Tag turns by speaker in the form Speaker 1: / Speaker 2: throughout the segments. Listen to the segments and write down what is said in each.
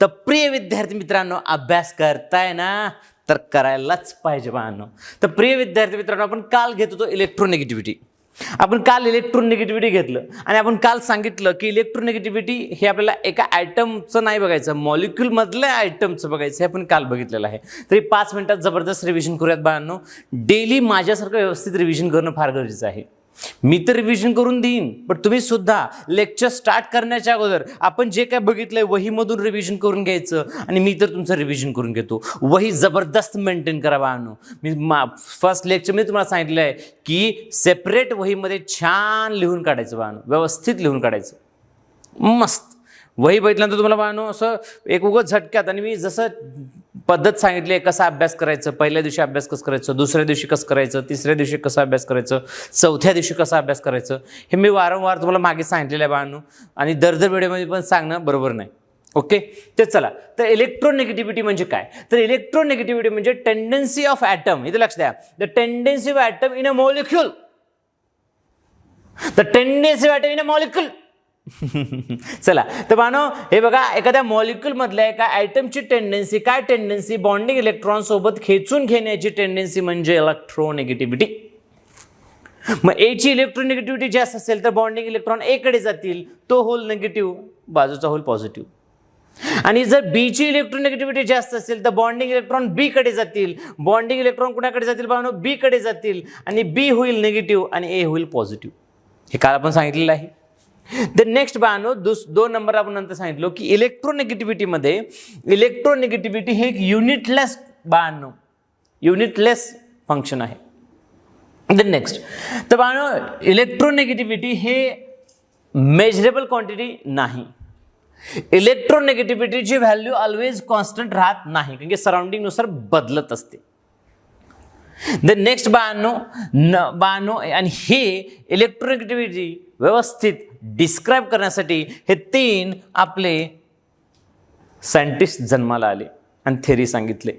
Speaker 1: तर प्रिय विद्यार्थी मित्रांनो, अभ्यास करताय ना, तर करायलाच पाहिजे बाळांनो. तर प्रिय विद्यार्थी मित्रांनो, आपण काल घेत होतो इलेक्ट्रोनेगेटिव्हिटी. आपण काल इलेक्ट्रोनेगेटिव्हिटी घेतलं आणि आपण काल सांगितलं की इलेक्ट्रोनेगेटिव्हिटी हे आपल्याला एका आयटमचं नाही बघायचं, मॉलिक्यूल मधल्या आयटमचं बघायचं. हे आपण काल बघितलेलं आहे. तरी 5 मिनिटात जबरदस्त रिव्हिजन करूयात बाळांनो. डेली माझ्यासारखं व्यवस्थित रिव्हिजन करणं फार गरजेचं आहे. मी तर रिव्हिजन करून देईन, पण तुम्ही सुद्धा लेक्चर स्टार्ट करण्याच्या अगोदर आपण जे काय बघितलंय वहीमधून रिव्हिजन करून घ्यायचं. आणि मी तर तुमचं रिव्हिजन करून घेतो. वही जबरदस्त मेंटेन करा बाळांनो. मी फर्स्ट लेक्चरमध्ये तुम्हाला सांगितलं आहे की सेपरेट वहीमध्ये छान लिहून काढायचं बाळांनो, व्यवस्थित लिहून काढायचं. मस्त वही बघितल्यानंतर तुम्हाला बाळांनो असं एक उगाच झटक्यात, आणि मी जसं पद्धत सांगितली आहे कसा अभ्यास करायचं, पहिल्या दिवशी अभ्यास कसं करायचं, दुसऱ्या दिवशी कसं करायचं, तिसऱ्या दिवशी कसा अभ्यास करायचं, चौथ्या दिवशी कसा अभ्यास करायचं, हे मी वारंवार तुम्हाला मागे सांगितलेलं आहे बाळांनो. आणि दर व्हिडिओमध्ये पण सांगणं बरोबर नाही. ओके, तर चला. तर इलेक्ट्रोनेगेटिव्हिटी म्हणजे काय? तर इलेक्ट्रोनेगेटिव्हिटी म्हणजे टेंडन्सी ऑफ ॲटम. इथे लक्ष द्या, the tendency of atom in a molecule. The tendency of atom in a molecule. चला, तर मानो हे बघा, एखाद्या मॉलिक्यूल मधल्या एका आयटमची टेंडन्सी, काय टेंडन्सी? बॉन्डिंग इलेक्ट्रॉन सोबत खेचून घेण्याची टेंडन्सी म्हणजे इलेक्ट्रोनेगेटिव्हिटी. मग ए ची इलेक्ट्रोनेगेटिव्हिटी जास्त असेल तर बॉन्डिंग इलेक्ट्रॉन ए कडे जातील, तो होल निगेटिव्ह, बाजूचा होल पॉझिटिव्ह. आणि जर बी ची इलेक्ट्रोनेगेटिव्हिटी जास्त असेल तर बॉन्डिंग इलेक्ट्रॉन बी कडे जातील, बॉन्डिंग इलेक्ट्रॉन कुणाकडे जातील बाळांनो? बी कडे जातील. आणि बी होईल निगेटिव्ह आणि ए होईल पॉझिटिव्ह. हे काल आपण सांगितलेलं आहे. द नेक्स्ट बाळांनो, 2 नंबर आपण नंतर सांगितलं की इलेक्ट्रोनेगेटिव्हिटीमध्ये इलेक्ट्रोनेगेटिव्हिटी हे एक युनिटलेस बाळांनो, युनिटलेस फंक्शन आहे. द नेक्स्ट, तर बाळांनो इलेक्ट्रोनेगेटिव्हिटी हे मेजरेबल क्वांटिटी नाही. इलेक्ट्रोनेगेटिव्हिटीची व्हॅल्यू ऑलवेज कॉन्स्टंट राहत नाही, कारण की सराउंडिंग नुसार बदलत असते. द नेक्स्ट बाळांनो, आणि हे इलेक्ट्रोनेगेटिव्हिटी व्यवस्थित डिस्क्राईब करण्यासाठी हे 3 आपले सायंटिस्ट जन्माला आले आणि थेरी सांगितले.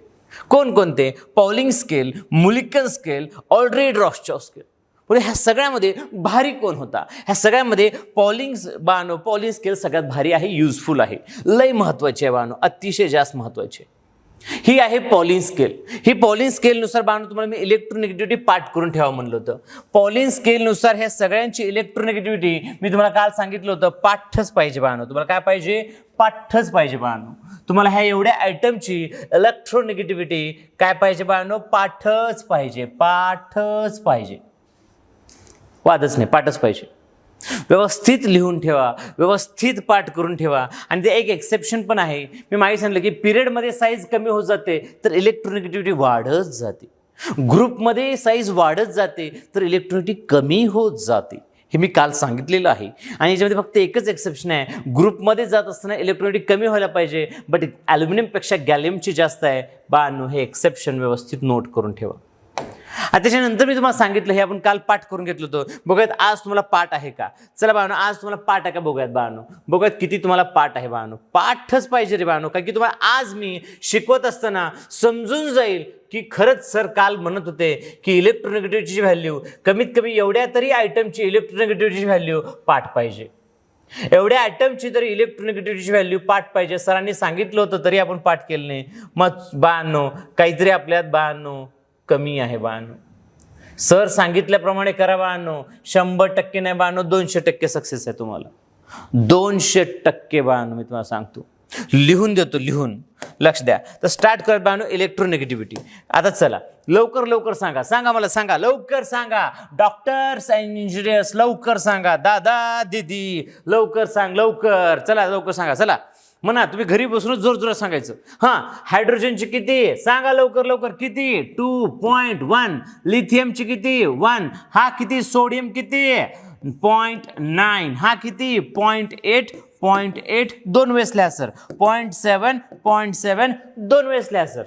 Speaker 1: कोणकोणते? Pauling scale, Mulliken scale, Allred Rochow scale. म्हणजे ह्या सगळ्यामध्ये भारी कोण होता? ह्या सगळ्यामध्ये पॉलिंग स्केल सगळ्यात भारी आहे, युजफुल आहे, लय महत्वाची आहे बाळांनो, अतिशय जास्त महत्वाची. ही आहे पॉलिंग स्केल. ही पॉलिंग स्केलनुसार बाळांनो तुम्हाला मी इलेक्ट्रोनेगेटिव्हिटी पाठ करून ठेवा म्हणलं होतं. पॉलिंग स्केलनुसार ह्या सगळ्यांची इलेक्ट्रोनेगेटिव्हिटी मी तुम्हाला काल सांगितलं होतं, पाठच पाहिजे बाळांनो. तुम्हाला काय पाहिजे? पाठच पाहिजे बाळांनो. तुम्हाला ह्या एवढ्या आयटमची इलेक्ट्रोनेगेटिव्हिटी काय पाहिजे बाळांनो? पाठच पाहिजे, पाठच पाहिजे, वादच नाही, पाठच पाहिजे. व्यवस्थित लिहून ठेवा, व्यवस्थित पाठ करून ठेवा. आणि ते एक एक्सेप्शन पण आहे, मी मागे सांगितलं की पिरियडमध्ये साईज कमी होत जाते तर इलेक्ट्रोनेगेटिव्हिटी वाढत जाते, ग्रुपमध्ये साईज वाढत जाते तर इलेक्ट्रोनेगेटिव्हिटी कमी होत जाते. हे मी काल सांगितलेलं आहे. आणि याच्यामध्ये फक्त एकच एक्सेप्शन आहे, ग्रुपमध्ये जात असताना इलेक्ट्रोनेगेटिव्हिटी कमी व्हायला पाहिजे, बट ॲल्युमिनियमपेक्षा गॅलियमची जास्त आहे बाळांनो. हे एक्सेप्शन व्यवस्थित नोट करून ठेवा. त्याच्यानंतर मी तुम्हाला सांगितलं, हे आपण काल पाठ करून घेतलं होतं. बघूयात आज तुम्हाला पाठ आहे का? चला बाळांनो, आज तुम्हाला पाठ आहे का बघूयात बाळांनो. बघूयात किती तुम्हाला पाठ आहे बाळांनो. पाठच पाहिजे रे बाळांनो, कारण की तुम्हाला आज मी शिकवत असताना समजून जाईल की खरंच सर काल म्हणत होते की इलेक्ट्रोनेगेटिव्हिटीची व्हॅल्यू कमीत कमी एवढ्या तरी आयटमची इलेक्ट्रोनेगेटिव्हिटीची व्हॅल्यू पाठ पाहिजे, एवढ्या आयटमची तरी इलेक्ट्रोनेगेटिव्हिटीची व्हॅल्यू पाठ पाहिजे. सरांनी सांगितलं होतं तरी आपण पाठ केलं नाही. मग बाळांनो काहीतरी आपल्यात बाळांनो कमी आहे बाळांनो. सर सांगितल्याप्रमाणे करा बाळांनो. 100% नाही बाळांनो, 200% सक्सेस आहे तुम्हाला. 200% बाळांनो मी तुम्हाला सांगतो, लिहून देतो, लिहून. लक्ष द्या. तर स्टार्ट करत बाळांनो इलेक्ट्रोनेगेटिव्हिटी. आता चला लवकर लवकर सांगा, सांगा मला, सांगा लवकर, सांगा डॉक्टर्स अँड इंजिनियर्स, लवकर सांगा, दादा दीदी लवकर सांग, लवकर, चला लवकर सांगा. चला म्हणा, तुम्ही घरी बसूनच जोर जोरात सांगायचं. हां, हायड्रोजनची किती सांगा लवकर लवकर, किती? 2.1. लिथियमची किती? 1. हा किती? सोडियम किती? 0.9. हा किती? 0.8. 0.8 2 वेळेस लिहा सर. 0.7. 0.7 2 वेळेस लिहा सर.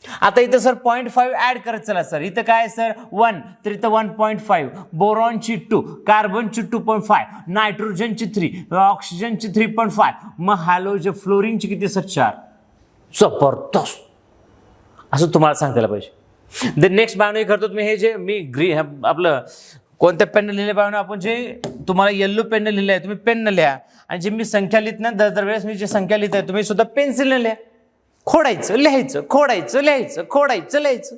Speaker 1: आता इथं सर 0.5 ऍड करत चला सर. इथं काय सर? 1, तर इथं 1.5. बोरॉनची 2, कार्बनची 2.5, नायट्रोजनची 3, ऑक्सिजनची 3.5. मग हॅलोजन फ्लोरीनची किती सर? 4. जबरदस्त, असं तुम्हाला सांगतायला पाहिजे. द नेक्स्ट बाळांनो करतो तुम्ही हे जे मी आपलं कोणत्या पेन लिहिले पाहिजे आपण, जे तुम्हाला येल्लो पेन लिहिले आहे तुम्ही पेन लिहा, आणि जे मी संख्या लिहित ना दरवेळेस मी जे संख्या लिहित आहे तुम्ही सुद्धा पेन्सिलने लिहा. खोडायचं लिहायचं, खोडायचं लिहायचं, खोडायचं लिहायचं.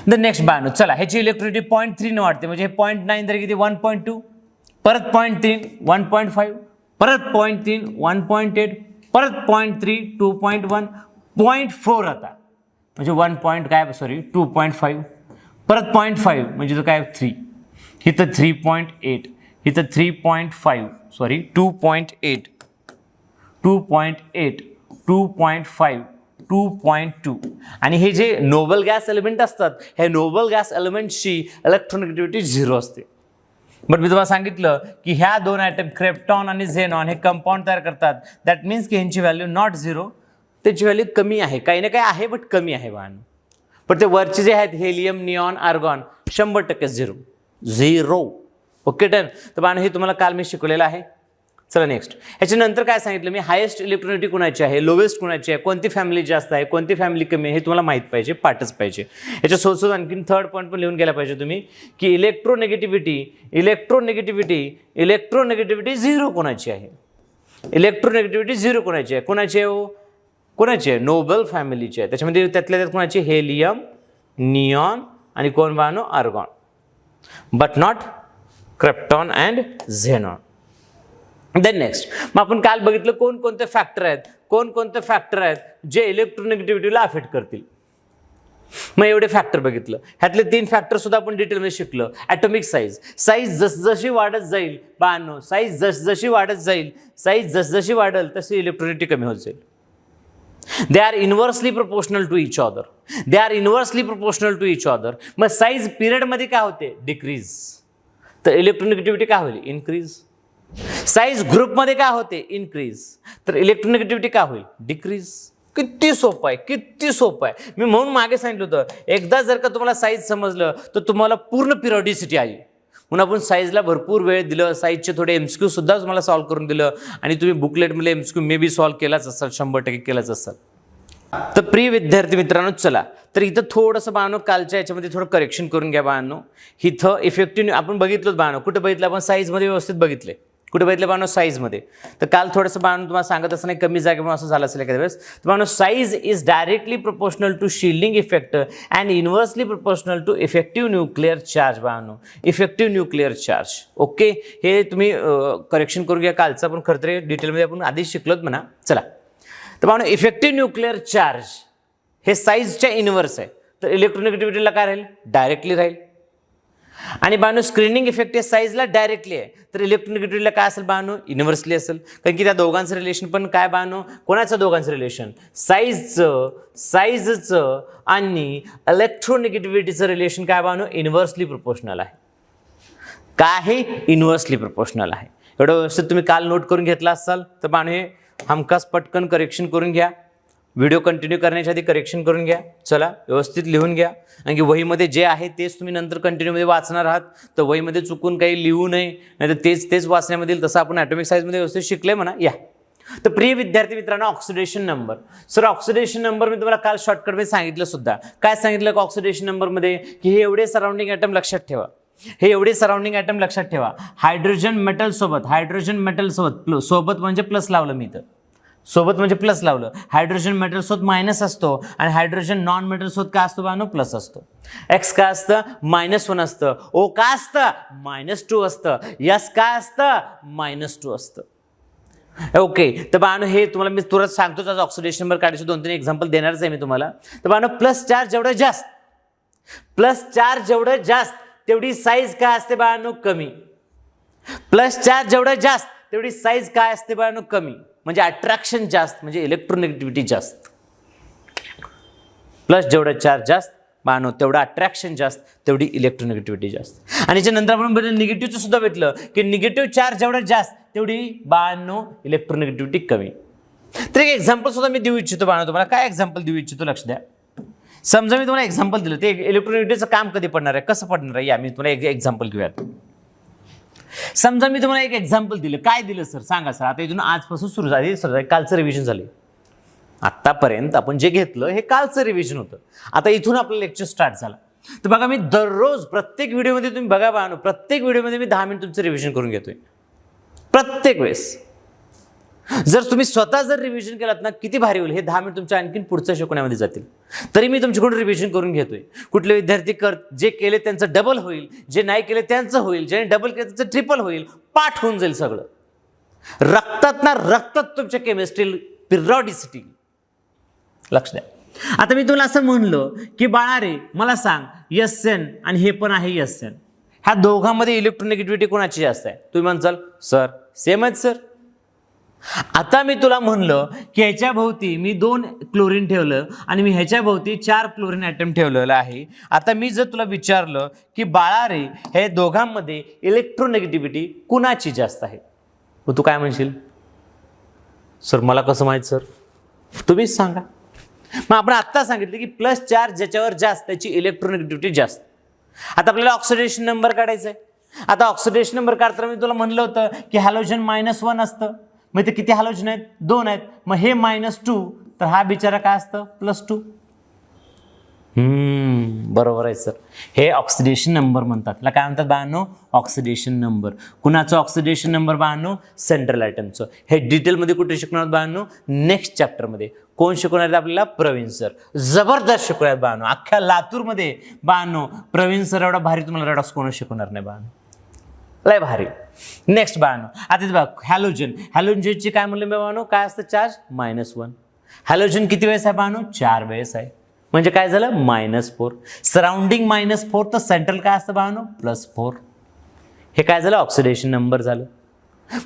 Speaker 1: द नेक्स्ट बानो, चला ह्याची इलेक्ट्रिसिटी 0.3 वाढते, म्हणजे हे 0.9 तरी किती 1.2, परत 0.3 1.5, परत 0.3 1.8, परत 0.3 2.1, 0.4 आता म्हणजे 2.5, परत 0.5 म्हणजे तो काय 3, इथं 3.8, इथं 3.5 सॉरी 2.8, 2.8, 2.5, 2.2. आणि हे जे नोबल गॅस एलिमेंट असतात, हे नोबल गॅस एलिमेंटची इलेक्ट्रोनेगेटिव्हिटी 0 असते. बट मी तुम्हाला सांगितलं की ह्या दोन ॲटम क्रिप्टॉन आणि झेनॉन हे कंपाऊंड तयार करतात. दॅट मीन्स की ह्यांची व्हॅल्यू नॉट 0, त्याची व्हॅल्यू कमी आहे, काही ना काही आहे बट कमी आहे वाहन. पण ते वरचे जे आहेत helium, neon, argon 100% 0. Okay done. तर बाण हे तुम्हाला काल मी शिकवलेलं आहे. चला नेक्स्ट, ह्याच्यानंतर काय सांगितलं मी, हायेस्ट इलेक्ट्रोनिटी कुणाची आहे, लोवेस्ट कुणाची आहे, कोणती फॅमिली जास्त आहे, कोणती फॅमिली कमी आहे, हे तुम्हाला माहीत पाहिजे, पाठच पाहिजे. याच्यासोबत आणखी थर्ड पॉईंट पण लिहून गेला पाहिजे तुम्ही की इलेक्ट्रोनेगेटिव्हिटी 0 कोणाची आहे, इलेक्ट्रोनेगेटिव्हिटी 0 कोणाची आहे, कोणाची आहे हो, कोणाची आहे, नोबल फॅमिलीची आहे. त्याच्यामध्ये त्यातल्या त्यात कोणाची, हेलियम, निऑन आणि कोण बानो, argon, but not krypton and xenon. Then next, मग आपण काल बघितलं कोणकोणते फॅक्टर आहेत जे इलेक्ट्रोनेगेटिव्हिटीला अफेक्ट करतील. मग एवढे फॅक्टर बघितलं, ह्यातले 3 फॅक्टर सुद्धा आपण डिटेलमध्ये शिकलो. ॲटॉमिक साईज जसजशी वाढत जाईल बानो, साईज जसजशी वाढेल तशी इलेक्ट्रोनिटी कमी होत जाईल. They are inversely proportional to each other. मग साईज पिरियडमध्ये काय होते, डिक्रीज, तर इलेक्ट्रोनेगेटिव्हिटी काय होईल, इन्क्रीज. साईज ग्रुपमध्ये काय होते, इन्क्रीज, तर इलेक्ट्रोनेगेटिव्हिटी काय होईल, डिक्रीज. किती सोपं आहे. मी म्हणून मागे सांगितलं होतं, एकदा जर का तुम्हाला साईज समजलं तर तुम्हाला पूर्ण पिरियॉडिसिटी आली. म्हणून आपण साईजला भरपूर वेळ दिलं, साईजचे थोडे एमसीक्यू सुद्धा तुम्हाला सॉल्व्ह करून दिलं, आणि तुम्ही बुकलेटमध्ये एमसीक्यू मे बी सॉल्व्ह केलाच असाल, 100% केलाच असाल. तर प्रिय विद्यार्थी मित्रांनो, चला तर इथं थोडंसं बानो कालच्या याच्यामध्ये थोडं करेक्शन करून घ्या बानो. इथं इफेक्टिव्ह आपण बघितलं बानो, कुठं बघितलं आपण, साईजमध्ये व्यवस्थित बघितले, कुठे बघितलं बानो, साईजमध्ये. तर काल थोडंसं बानो तुम्हाला सांगत असं नाही, कमी जागेमुळे असं झालं असेल एखाद्या वेळेस. तर बानो size is directly proportional to shielding effect and inversely proportional to effective nuclear charge बानो, इफेक्टिव्ह न्यूक्लिअर चार्ज. ओके, हे तुम्ही करेक्शन करून घ्या, कालचं आपण खरंतर डिटेलमध्ये आपण आधीच शिकलोत म्हणा. चला तर बानो इफेक्टिव्ह न्यूक्लिअर चार्ज हे साईजच्या इन्व्हर्स आहे, तर इलेक्ट्रोनेगेटिव्हिटीला काय राहील, डायरेक्टली राहील. आणि बानो स्क्रीनिंग इफेक्ट हे साईजला डायरेक्टली आहे, तर इलेक्ट्रोनेगेटिव्हिटीला काय असेल बानो, इन्व्हर्सली असेल. कारण की त्या दोघांचं रिलेशन पण काय बानो, कोणाचं दोघांचं रिलेशन, साईजचं आणि इलेक्ट्रोनेगेटिव्हिटीचं रिलेशन काय बानो, इन्व्हर्सली प्रोपोर्शनल आहे. काय आहे, इन्व्हर्सली प्रोपोर्शनल आहे. एवढं व्यवस्थित तुम्ही काल नोट करून घेतला असाल तर बानो हे हमखास पटकन करेक्शन करून घ्या. व्हिडिओ कंटिन्यू करण्याच्या आधी करेक्शन करून घ्या. चला व्यवस्थित लिहून घ्या, आणि की वहीमध्ये जे आहे तेच तुम्ही नंतर कंटिन्यूमध्ये वाचणार आहात, तर वहीमध्ये चुकून काही लिहू नये, नाही तर तेच वाचण्यामध्ये येईल. तसं आपण ॲटॉमिक साईजमध्ये व्यवस्थित शिकले म्हणा. या तर प्रिय विद्यार्थी मित्रांनो, oxidation number. Sir oxidation number मी तुम्हाला काल शॉर्टकटमध्ये सांगितलं सुद्धा. काय सांगितलं की ऑक्सिडेशन नंबरमध्ये की हे एवढे सराउंडिंग ॲटम लक्षात ठेवा, हायड्रोजन मेटल सोबत म्हणजे प्लस लावलं मी, तर सोबत म्हणजे प्लस लावलं. हायड्रोजन मेटल सोबत मायनस असतो, आणि हायड्रोजन नॉन मेटल सोबत काय असतो बानो, प्लस असतो. एक्स काय असतं, -1 असतं. ओ काय असतं, -2 असतं. यस काय असतं, -2 असतं. ओके, तर बानो हे तुम्हाला मी तुरंत सांगतोच, आज ऑक्सिडेशन नंबर काढायचे 2-3 एक्झाम्पल देणारच आहे मी तुम्हाला. तर बानो प्लस चार्ज जेवढं जास्त तेवढी साईज काय असते बानो, कमी. प्लस चार्ज जेवढं जास्त तेवढी साईज काय असते बानो, कमी. म्हणजे अट्रॅक्शन जास्त, म्हणजे इलेक्ट्रोनेगेटिव्हिटी जास्त. प्लस जेवढं चार्ज जास्त बानो तेवढं अट्रॅक्शन जास्त, तेवढी इलेक्ट्रोनेगेटिव्हिटी जास्त. आणि याच्यानंतर आपण निगेटिव्हचं सुद्धा भेटलं की निगेटिव्ह चार्ज जेवढं जास्त तेवढी बानो इलेक्ट्रोनेगेटिव्हिटी कमी. तर एक एक्झाम्पल सुद्धा मी देऊ इच्छितो बानो तुम्हाला. काय एक्झाम्पल देऊ इच्छितो, लक्ष द्या. समजा मी तुम्हाला एक्झाम्पल दिलं, ते इलेक्ट्रोनेगेटिव्हिटीचं काम कधी पडणार आहे, कसं पडणार आहे, या मी तुम्हाला एक एक्झाम्पल घेऊयात. समजा मी तुम्हाला एक एक्झाम्पल दिलं, काय दिलं सर सांगा सर. आता इथून आजपासून सुरू झाली, कालचं रिव्हिजन झाले. आतापर्यंत आपण जे घेतलं हे कालचं रिव्हिजन होतं. आता इथून आपलं लेक्चर स्टार्ट झाला. तर बघा मी दररोज प्रत्येक व्हिडिओमध्ये तुम्ही बघा बाळांनो, प्रत्येक व्हिडिओमध्ये मी 10 मिनिट तुमचं रिव्हिजन करून घेतोय प्रत्येक वेळेस. जर तुम्ही स्वतः जर रिव्हिजन केलात ना, किती भारी होईल. हे 10 मिनिट तुमच्या आणखीन पुढच्या शिकवण्यामध्ये जातील. तरी मी तुमच्याकडून रिव्हिजन करून घेतोय. कुठले विद्यार्थी जे केले त्यांचं डबल होईल, जे नाही केले त्यांचं होईल, ज्याने डबल केलं त्यांचं ट्रिपल होईल, पाठ होऊन जाईल सगळं. रक्तात तुमच्या केमिस्ट्री पिरियॉडिसिटी. लक्ष द्या. आता मी तुला असं म्हणलो की बाळा रे मला सांग SN आणि हे पण आहे SN, ह्या दोघांमध्ये इलेक्ट्रोनेगेटिव्हिटी कोणाची जास्त आहे? तुम्ही म्हणसाल सर सेम आहेत सर. आता मी तुला म्हणलं की ह्याच्या भोवती मी 2 क्लोरीन ठेवलं आणि मी ह्याच्या भोवती 4 क्लोरीन ॲटम ठेवलेलं आहे. आता मी जर तुला विचारलं की बाळा रे हे दोघांमध्ये इलेक्ट्रोनेगेटिव्हिटी कुणाची जास्त आहे, मग तू काय म्हणशील? सर मला कसं माहीत सर, तुम्हीच सांगा. मग आपण आत्ता सांगितलं की प्लस चार्ज ज्याच्यावर जास्त त्याची इलेक्ट्रोनेगेटिव्हिटी जास्त. आता आपल्याला ऑक्सिडेशन नंबर काढायचा आहे. आता ऑक्सिडेशन नंबर काढताना मी तुला म्हणलं होतं की हॅलोजन -1 असतं. मग इथे किती हॅलोजन आहेत? 2 आहेत. मग हे -2 तर हा बिचारा काय असतं? +2. बरोबर आहे सर. हे ऑक्सिडेशन नंबर म्हणतात. त्याला काय म्हणतात बाळांनो? Oxidation number. कुणाचं ऑक्सिडेशन नंबर बाळांनो? सेंट्रल आयटमचं. हे डिटेलमध्ये कुठे शिकणार बाळांनो? नेक्स्ट चॅप्टरमध्ये. कोण शिकवणार आहेत आपल्याला? प्रवीण सर. जबरदस्त शिकवूयात बाळांनो. अख्ख्या लातूरमध्ये बाळांनो प्रवीण सर एवढा भारी तुम्हाला रेडॉक्स कोणच शिकवणार नाही बाळांनो. लय भारी. नेक्स्ट बाळांनो आता बघा हॅलोजनची काय म्हणलं मी बाळांनो? काय असतं चार्ज? -1. हॅलोजन किती वेळेस आहे बाळांनो? 4 वेळेस आहे. म्हणजे काय झालं? -4. सराउंडिंग -4 तर सेंट्रल काय असतं बाळांनो? +4. हे काय झालं? ऑक्सिडेशन नंबर झालं.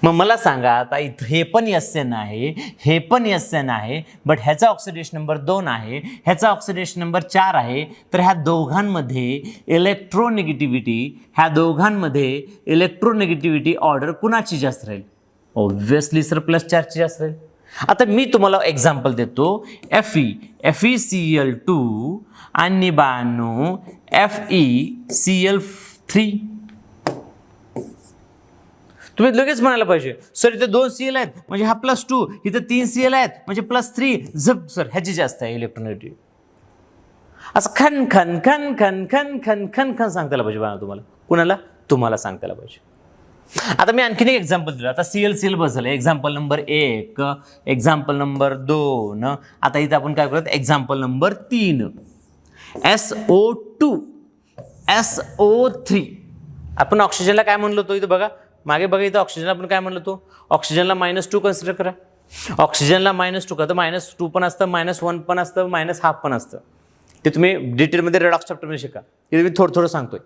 Speaker 1: मग मला सांगा आता इथं हे पण SN आहे, हे पण SN आहे, बट ह्याचा ऑक्सिडेशन नंबर 2 आहे, ह्याचा ऑक्सिडेशन नंबर 4 आहे. तर ह्या दोघांमध्ये इलेक्ट्रोनेगेटिव्हिटी ऑर्डर कुणाची जास्त राहील? ऑब्व्हियसली सर +4ची जास्त राहील. आता मी तुम्हाला एक्झाम्पल देतो. FeCl2 आणि बाळांनो FeCl3. तुम्ही लगेच म्हणायला पाहिजे सर इथे 2 Cl आहेत म्हणजे हा +2, इथे 3 Cl आहेत म्हणजे +3. जब सर ह्याची जास्त आहे इलेक्ट्रोनेगेटिव्हिटी. असं खन खन खन खन खन खन खन खन सांगतायला पाहिजे बाळा तुम्हाला. कुणाला? तुम्हाला सांगतायला पाहिजे. आता मी आणखीन एक एक्झाम्पल दिलं. आता Cl बस झालं. Example number 1, example number 2. आता इथं आपण काय करतो? Example number 3 SO2 SO3. आपण ऑक्सिजनला काय म्हणलो होतो? इथं बघा मागे बघा, इथं ऑक्सिजनला आपण काय म्हणलो होतो? ऑक्सिजनला -2 कन्सिडर करा. ऑक्सिजनला -2 का तर -2 पण असतं, -1 पण असतं, -1/2 पण असतं. ते तुम्ही डिटेलमध्ये रेडॉक्स चॅप्टरमध्ये शिका. इथे मी थोडं सांगतोय.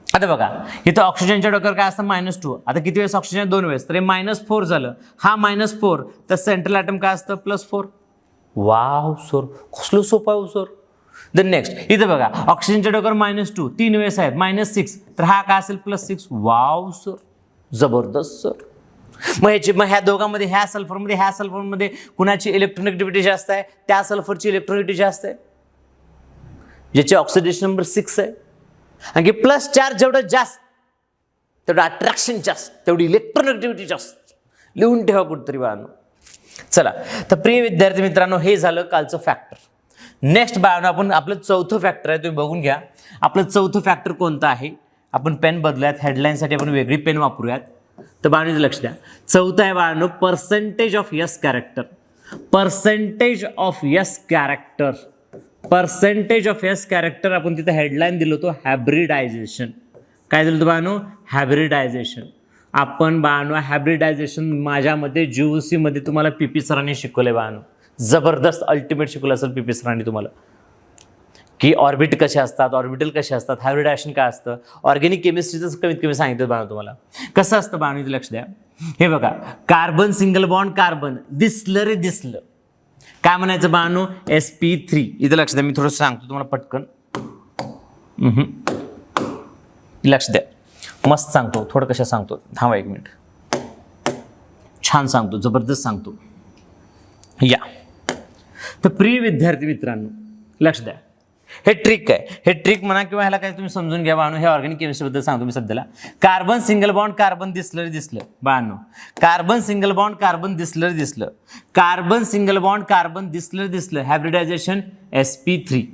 Speaker 1: आता बघा इथं ऑक्सिजनच्या डोक्यावर काय असतं? -2. आता किती वेळेस ऑक्सिजन? 2 वेळेस. तर हे -4 झालं. हा -4 तर सेंट्रल ॲटम काय असतं? +4. वाव सर कसलं सोपं आहे सर. द नेक्स्ट इथं बघा ऑक्सिजनच्या डोक्यावर -2 3 वेळेस आहेत, -6 तर हा काय असेल? +6. वाव सर जबरदस्त सर. मग ह्या दोघांमध्ये ह्या सल्फरमध्ये कुणाची इलेक्ट्रोनेगेटिव्हिटी जास्त आहे? त्या सल्फरची इलेक्ट्रोनेगेटिव्हिटी जास्त आहे ज्याची ऑक्सिडेशन नंबर 6 आहे. आणि +4 जेवढं जास्त तेवढं अट्रॅक्शन जास्त, तेवढी इलेक्ट्रोनेगेटिव्हिटी जास्त. लिहून ठेवा कुठतरी बाळांनो. चला तर प्रिय विद्यार्थी मित्रांनो हे झालं कालचं फॅक्टर. नेक्स्ट बाळांनो आपण आपलं चौथं फॅक्टर आहे, तुम्ही बघून घ्या. आपलं चौथं फॅक्टर कोणतं आहे? आपण पेन बदलूयात. हेडलाईनसाठी आपण वेगळी पेन वापरूयात. तर बाळांनो लक्ष द्या. चौथं आहे बाळांनो percentage of yes character. Percentage of yes character आपण तिथं हेडलाईन दिलं होतं हायब्रिडायझेशन. काय दिलं होतं बाळांनो? हायब्रिडायझेशन. आपण बाळांनो हायब्रिडायझेशन माझ्या मते GOC मध्ये तुम्हाला PP सरांनी शिकवले बाळांनो. जबरदस्त अल्टिमेट शिकवलं असेल PP सरांनी तुम्हाला की ऑर्बिट कसे असतात, ऑर्बिटल कसे असतात, हायब्रिडायझेशन काय असतं. ऑर्गॅनिक केमिस्ट्रीचं कमीत कमी सांगितलं बाळा तुम्हाला. कसं असतं बाळांनो इथे लक्ष द्या. हे बघा कार्बन सिंगल बॉन्ड कार्बन दिसलं रे दिसलं काय म्हणायचं बाळांनो? sp3. इथं लक्ष द्या. मी थोडं सांगतो तुम्हाला पटकन. लक्ष द्या मस्त सांगतो. थोडं कशा सांगतो थांबा 1 मिनिट. छान सांगतो, जबरदस्त सांगतो. या तर प्रिय विद्यार्थी मित्रांनो लक्ष द्या. हे ट्रिक आहे. हे ट्रिक म्हणा किंवा ह्याला काय तुम्ही समजून घ्या बाळांनो. हे ऑर्गॅनिक केमिस्ट्रीबद्दल सांगतो मी सध्याला. कार्बन सिंगल बॉन्ड कार्बन दिसलं रे दिसलं बाळांनो. कार्बन सिंगल बॉन्ड कार्बन दिसलं रे दिसलं. कार्बन सिंगल बॉन्ड कार्बन दिसलं रे दिसलं. Hybridisation sp3.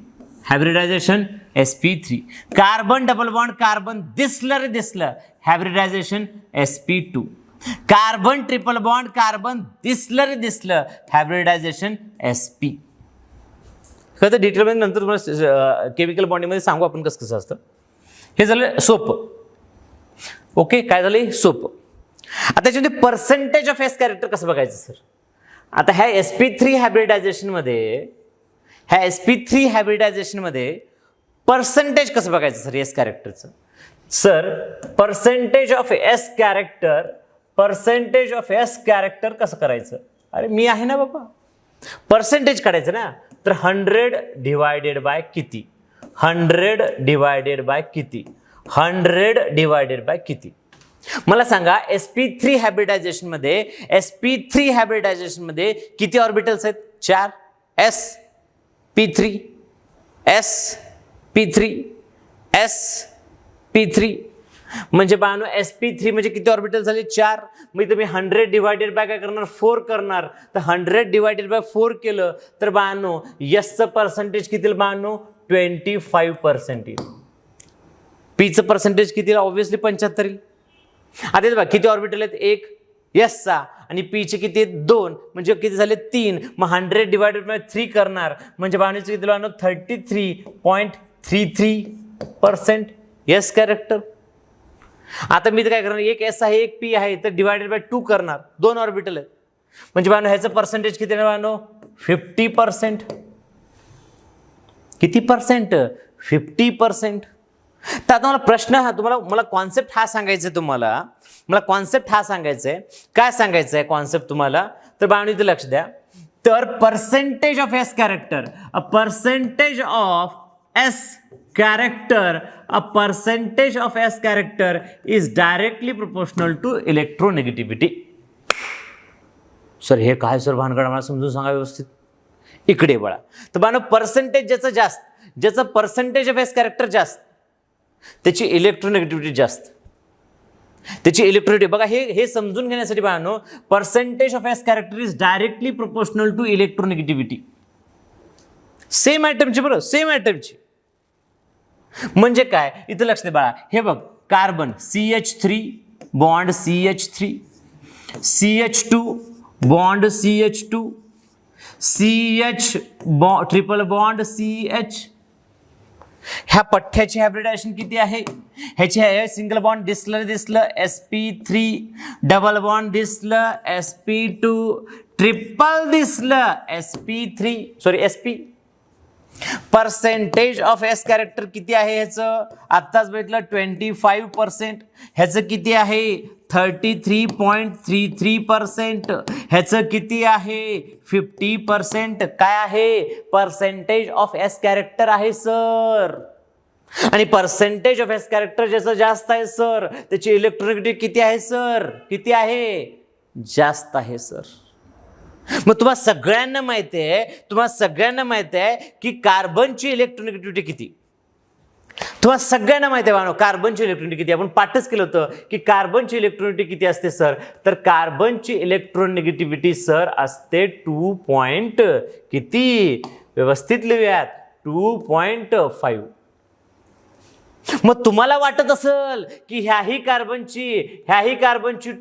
Speaker 1: Hybridisation sp3. Carbon double bond carbon दिसलं रे दिसलं, hybridisation sp2. Carbon triple bond carbon दिसलं रे दिसलं, हायब्रिडायझेशन sp. खरं तर डिटेलमध्ये नंतर तुम्हाला केमिकल बॉन्डिंगमध्ये सांगू आपण कसं कसं असतं. हे झालं सोपं. ओके, काय झालं सोपं. आता त्याच्यामध्ये पर्सेंटेज ऑफ एस कॅरेक्टर कसं बघायचं सर. आता ह्या sp3 हायब्रिडायझेशनमध्ये पर्सेंटेज कसं बघायचं सर एस कॅरेक्टरचं. Sir percentage of S character कसं करायचं. अरे मी आहे ना बाबा, पर्सेंटेज काढायचं ना. तर 100 डिवायडेड बाय किती, 100 डिवायडेड बाय किती, 100 डिवायडेड बाय किती. मला सांगा sp3 हायब्रिडायझेशनमध्ये किती ऑर्बिटल्स आहेत. 4. sp3 sp3 म्हणजे बानो sp3 म्हणजे किती ऑर्बिटल झाले 4. मग तुम्ही 100 डिवायडेड बाय काय करणार 4 करणार. तर 100 डिवायडेड बाय 4 केलं तर बानो यसचं पर्सेंटेज किती बानो 25%. पीचं पर्सेंटेज किती ऑब्व्हियसली 75 येईल. आता बघा किती ऑर्बिटल आहेत 1 यसचा आणि पीचे किती आहेत 2 म्हणजे किती झाले 3. मग 100 डिवायडेड बाय 3 करणार म्हणजे बाणीचं किती बानो 33.33% यस कॅरेक्टर. आता मी तर काय करणार एक एस आहे एक पी आहे तर डिवायडेड बाय 2 करणार 2 ऑर्बिटल आहेत म्हणजे बानो ह्याचं पर्सेंटेज किती बानो 50%. किती पर्सेंट 50%. तर आता मला प्रश्न हा मला कॉन्सेप्ट हा सांगायचा आहे काय सांगायचं आहे कॉन्सेप्ट तुम्हाला. तर बाणू इथे लक्ष द्या. तर percentage of S character a percentage of S character is directly proportional to electronegativity. Sir हे काय सर भानगड मला समजून सांगा व्यवस्थित. इकडे बघा तर बानो पर्सेंटेज ज्याचं पर्सेंटेज ऑफ एस कॅरेक्टर जास्त त्याची इलेक्ट्रोनेगेटिव्हिटी जास्त. बघा हे समजून घेण्यासाठी बानो percentage of S character is directly proportional to electronegativity. Same आयटमची बरोबर सेम आयटमची. म्हणजे काय इथं लक्ष दे बाळा. हे बघ carbon CH3 bond CH3 CH2 bond CH2 CH triple bond CH. ह्या पठ्ठ्याची हायब्रिडायझेशन किती आहे. ह्याची आहे सिंगल बॉन्ड दिसलं sp3 डबल बॉन्ड दिसलं sp2 ट्रिपल दिसलं sp. Percentage of S character किती आहे ह्याचं आत्ताच भेटलं 25%. ह्याचं किती आहे 33.33%. ह्याचं किती आहे 50%. काय आहे पर्सेंटेज ऑफ एस कॅरेक्टर आहे सर. आणि पर्सेंटेज ऑफ एस कॅरेक्टर ज्याचं जास्त आहे सर त्याची इलेक्ट्रोनेगेटिव्हिटी किती आहे सर किती आहे जास्त आहे सर. मग तुम्हाला सगळ्यांना माहिती आहे की कार्बनची इलेक्ट्रोनेगेटिव्हिटी किती. तुम्हाला सगळ्यांना माहिती आहे कार्बनची इलेक्ट्रोनेगेटिव्हिटी किती. आपण पाठच केलं होतं की कार्बनची इलेक्ट्रोनेगेटिव्हिटी किती असते सर. तर कार्बनची इलेक्ट्रोनेगेटिव्हिटी सर असते 2. किती व्यवस्थित लिहूयात 2.5. मग तुम्हाला वाटत असेल की ह्याही कार्बनची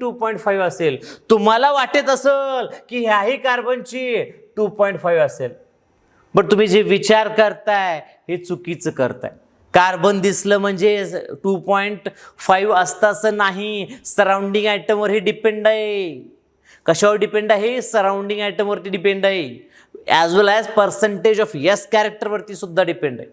Speaker 1: 2.5 असेल. तुम्हाला वाटत असेल की ह्याही कार्बनची 2.5 असेल. पण तुम्ही जे विचार करताय हे चुकीचं करताय. कार्बन दिसलं म्हणजे 2.5 असतं असं नाही. सराउंडिंग आयटमवर हे डिपेंड आहे. कशावर डिपेंड आहे सराउंडिंग आयटमवरती डिपेंड आहे. As well as percentage of S कॅरेक्टरवरती सुद्धा डिपेंड आहे.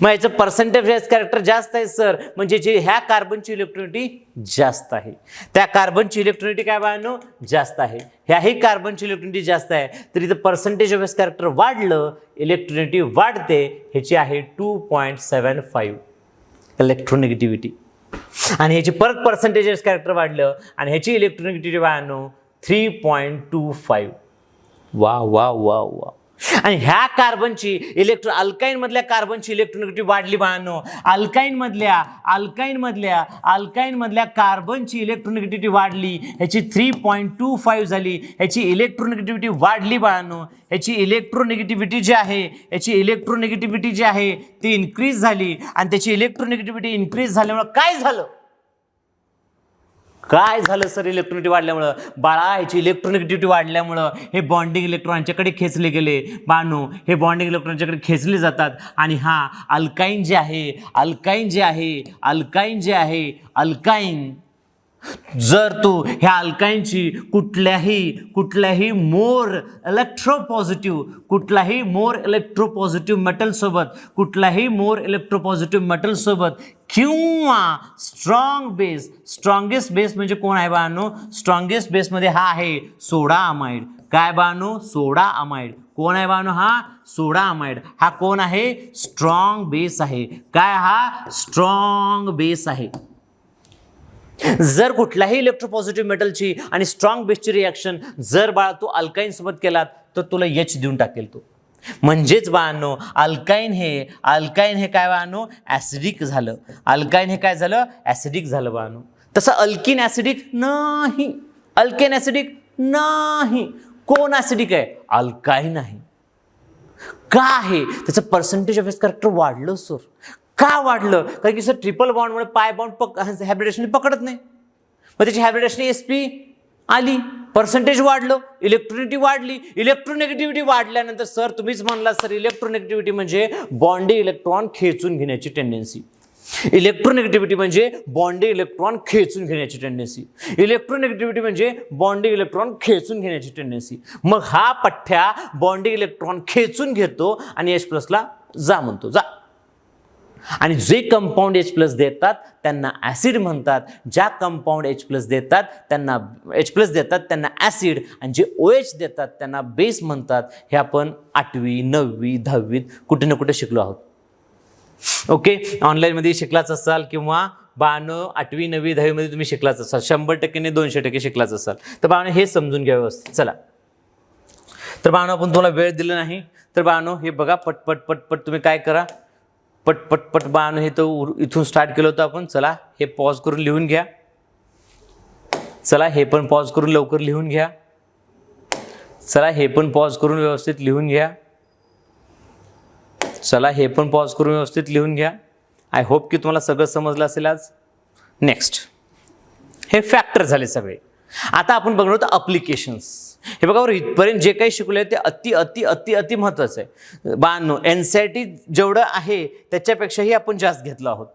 Speaker 1: मग याचं पर्सेंटेज एस कॅरेक्टर जास्त आहे सर म्हणजे जे ह्या कार्बनची इलेक्ट्रोनिटी जास्त आहे. त्या कार्बनची इलेक्ट्रोनिटी काय बाळांनो जास्त आहे. ह्याही कार्बनची इलेक्ट्रोनिटी जास्त आहे तर इथं पर्सेंटेज ऑफ एस कॅरेक्टर वाढलं इलेक्ट्रोनिटी वाढते. ह्याची आहे 2.75 इलेक्ट्रोनेगेटिव्हिटी. आणि ह्याची परत पर्सेंटेज एस कॅरेक्टर वाढलं आणि ह्याची इलेक्ट्रोनेगेटिव्हिटी बाळांनो 3.25. वा वा वा वा आणि ह्या कार्बनची अल्काईन मधल्या कार्बनची इलेक्ट्रोनेगेटिव्हिटी वाढली बाळांनो. अल्काईन मधल्या कार्बनची इलेक्ट्रोनेगेटिव्हिटी वाढली, ह्याची 3.25 झाली, ह्याची इलेक्ट्रोनेगेटिव्हिटी वाढली बाळांनो. ह्याची इलेक्ट्रोनेगेटिव्हिटी जी आहे ती इन्क्रीज झाली आणि त्याची इलेक्ट्रोनेगेटिव्हिटी इन्क्रीज झाल्यामुळे काय झालं सर? इलेक्ट्रोनेगेटिव्हिटी वाढल्यामुळं बाळा, ह्याची इलेक्ट्रोनेगेटिव्हिटी वाढल्यामुळं हे बॉन्डिंग इलेक्ट्रॉनच्याकडे खेचले गेले बाळांनो. हे बॉन्डिंग इलेक्ट्रॉनच्याकडे खेचले जातात आणि हा अल्काईन जर तू ह्या अल्काईनची कुठल्याही मोर इलेक्ट्रोपॉझिटिव्ह मेटल सोबत किंवा स्ट्रॉंगेस्ट बेस म्हणजे कोण आहे बाळांनो? स्ट्रॉंगेस्ट बेस मध्ये हा आहे सोडा अमाइड. काय बाळांनो? सोडा अमाइड. कोण आहे बाळांनो? हा सोडा अमाइड. हा कोण आहे? स्ट्रॉंग बेस आहे. काय? हा स्ट्रॉंग बेस आहे. जर कुठल्याही इलेक्ट्रोपॉझिटिव्ह मेटलची आणि स्ट्रॉंग बेसची रिॲक्शन जर बाळा तू अल्काईन सोबत केलात तर तुला H देऊन टाकेल तो. म्हणजेच बाळांनो अल्काईन हे काय बाळांनो? ॲसिडिक झालं. ॲसिडिक झालं बाळांनो. तसं अल्किन ॲसिडिक नाही. कोण ॲसिडिक आहे? अल्काईन आहे. का आहे? त्याचं पर्सेंटेज ऑफ एस कॅरेक्टर वाढलं सर. का वाढलं? कारण की सर ट्रिपल बॉन्डमुळे पाय बॉन्ड हॅबिटेशन पकडत नाही, मग त्याची हॅबिटेशन SP आली, पर्सेंटेज वाढलं, इलेक्ट्रोनेगेटिव्हिटी वाढल्यानंतर सर तुम्हीच म्हणला सर इलेक्ट्रोनेगेटिव्हिटी म्हणजे बॉन्डी इलेक्ट्रॉन खेचून घेण्याची टेंडन्सी. इलेक्ट्रोनेगेटिव्हिटी म्हणजे बॉन्डी इलेक्ट्रॉन खेचून घेण्याची टेंडन्सी. मग हा पठ्ठ्या बॉन्डी इलेक्ट्रॉन खेचून घेतो आणि H+ ला जा म्हणतो, जा. आणि जे कंपाऊंड H+ देतात त्यांना ॲसिड म्हणतात. ज्या कंपाऊंड H+ देतात त्यांना ॲसिड, आणि जे OH देतात त्यांना बेस म्हणतात. हे आपण 8वी 9वी 10वीत कुठे ना कुठे शिकलो आहोत. ओके, ऑनलाईनमध्ये शिकलाच असाल किंवा 8वी 9वी 10वीमध्ये तुम्ही शिकलाच असाल. 100% नाही 200% शिकलाच असाल. तर बाळांनो हे समजून घ्या व्यवस्थित. चला, तर बाळांनो आपण तुम्हाला वेळ दिला नाही, तर बाळांनो हे बघा पटपट तुम्ही काय करा, पटपट बाळांनो हे तर इथून स्टार्ट केलं होतं आपण. चला हे पॉज करून लिहून घ्या. चला हे पण पॉज करून लवकर लिहून घ्या. चला हे पण पॉज करून व्यवस्थित लिहून घ्या. चला हे पण पॉज करून व्यवस्थित लिहून घ्या. आय होप की तुम्हाला सगळं समजलं असेल आज. नेक्स्ट, हे फॅक्टर झाले सगळे. आता आपण बघणार आहोत अप्लिकेशन्स. हे बघा बरं, इथपर्यंत जे काही शिकले ते अति महत्त्वाचं आहे बाळांनो. NCERT जेवढं आहे त्याच्यापेक्षाही आपण जास्त घेतलं आहोत.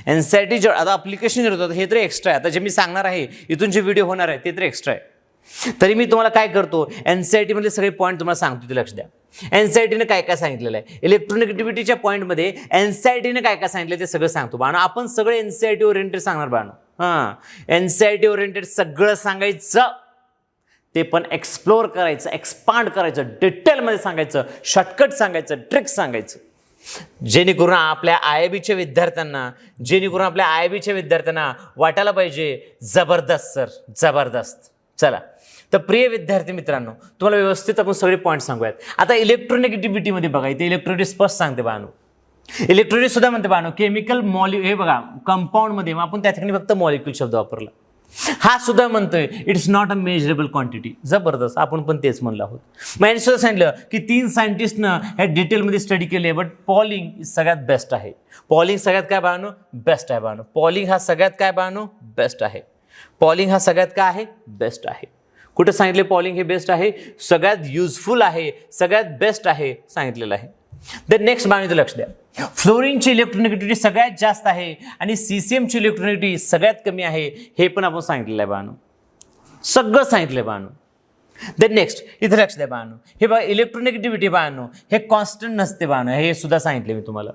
Speaker 1: NCERT जेवढं आता अप्लिकेशन होतं हे तर एक्स्ट्रा आहे. आता जे मी सांगणार आहे इथून जे व्हिडिओ होणार आहे ते तर एक्स्ट्रा आहे. तरी मी तुम्हाला काय करतो, NCERT मधले सगळे पॉईंट तुम्हाला सांगतो, ते लक्ष द्या. NCERTने काय काय सांगितलेलं आहे इलेक्ट्रोनेगेटिव्हिटीच्या पॉईंटमध्ये, NCERTने काय काय सांगितलं ते सगळं सांगतो बाळांनो. आपण सगळे NCERT ओरिएंटेड सांगणार बाळांनो. NCERT ओरिएंटेड सगळं सांगायचं, ते पण एक्सप्लोर करायचं, एक्सपांड करायचं, डिटेलमध्ये सांगायचं, शॉर्टकट सांगायचं, ट्रिक सांगायचं, जेणेकरून आपल्या IIBच्या विद्यार्थ्यांना वाटायला पाहिजे जबरदस्त सर, जबरदस्त. चला, तर प्रिय विद्यार्थी मित्रांनो, तुम्हाला व्यवस्थित आपण सगळे पॉईंट सांगूयात. आता इलेक्ट्रोनेगेटिव्हिटीमध्ये बघा, इथे इलेक्ट्रोनेगेटिव्हिटी स्पष्ट सांगते बाळांनो. इलेक्ट्रोनेगेटिव्हिटी सुद्धा म्हणते बाळांनो केमिकल हे बघा कंपाऊंडमध्ये, मग आपण त्या ठिकाणी फक्त मॉलिक्यूल शब्द वापरला. हा सुद्धा म्हणतोय it's not a measurable quantity. जबरदस्त, आपण पण तेच म्हणलं आहोत. मग यांनी सुद्धा सांगितलं की 3 सायंटिस्टनं हे डिटेलमध्ये स्टडी केले, बट पॉलिंग सगळ्यात बेस्ट आहे. पॉलिंग सगळ्यात काय बाळांनो? बेस्ट आहे बाळांनो. पॉलिंग हा सगळ्यात काय बाळांनो? बेस्ट आहे. पॉलिंग हा सगळ्यात काय आहे? बेस्ट आहे. कुठे सांगितले पॉलिंग हे बेस्ट आहे? सगळ्यात युजफुल आहे, सगळ्यात बेस्ट आहे सांगितलेलं आहे. तर नेक्स्ट बाळांनो लक्ष द्या, फ्लोरीनची इलेक्ट्रोनेगेटिव्हिटी सगळ्यात जास्त आहे आणि CCM ची इलेक्ट्रोनेगेटिव्हिटी सगळ्यात कमी आहे, हे पण आपण सांगितलेलं आहे बाळांनो. सगळं सांगितलंय बाळांनो. देन नेक्स्ट इथे लक्ष द्या बाळांनो, हे बघा इलेक्ट्रोनेगेटिव्हिटी बाळांनो हे कॉन्स्टंट नसते बाळांनो, हे सुद्धा सांगितले मी तुम्हाला.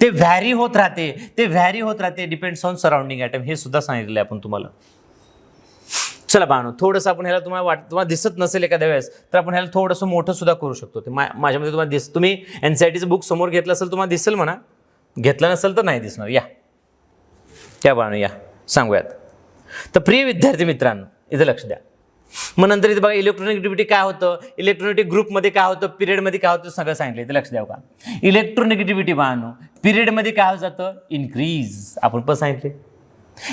Speaker 1: ते व्हॅरी होत राहते, डिपेंड्स ऑन सराउंडिंग ॲटम, हे सुद्धा सांगितलं आहे आपण तुम्हाला. चला बाळांनो, थोडंसं आपण ह्याला तुम्हाला दिसत नसेल एखाद्या वेळेस, तर आपण ह्याला थोडंसं मोठं सुद्धा करू शकतो. ते माझ्यामध्ये तुम्हाला तुम्ही NCERTचं बुक समोर घेतलं असेल तुम्हाला दिसेल म्हणा, घेतलं नसेल तर नाही दिसणार. या बाळांनो, या सांगूयात. तर प्रिय विद्यार्थी मित्रांनो, इथं लक्ष द्या. मग नंतर इथे बघा इलेक्ट्रोनेगेटिव्हिटी काय होतं, इलेक्ट्रोनेगेटिव्ह ग्रुपमध्ये काय होतं, पिरियडमध्ये काय होतं, सगळं सांगितलं. इथे लक्ष द्या का. इलेक्ट्रोनेगेटिव्हिटी पाहणं पिरियडमध्ये काय होत जातं, इन्क्रीज, आपण पण सांगितले.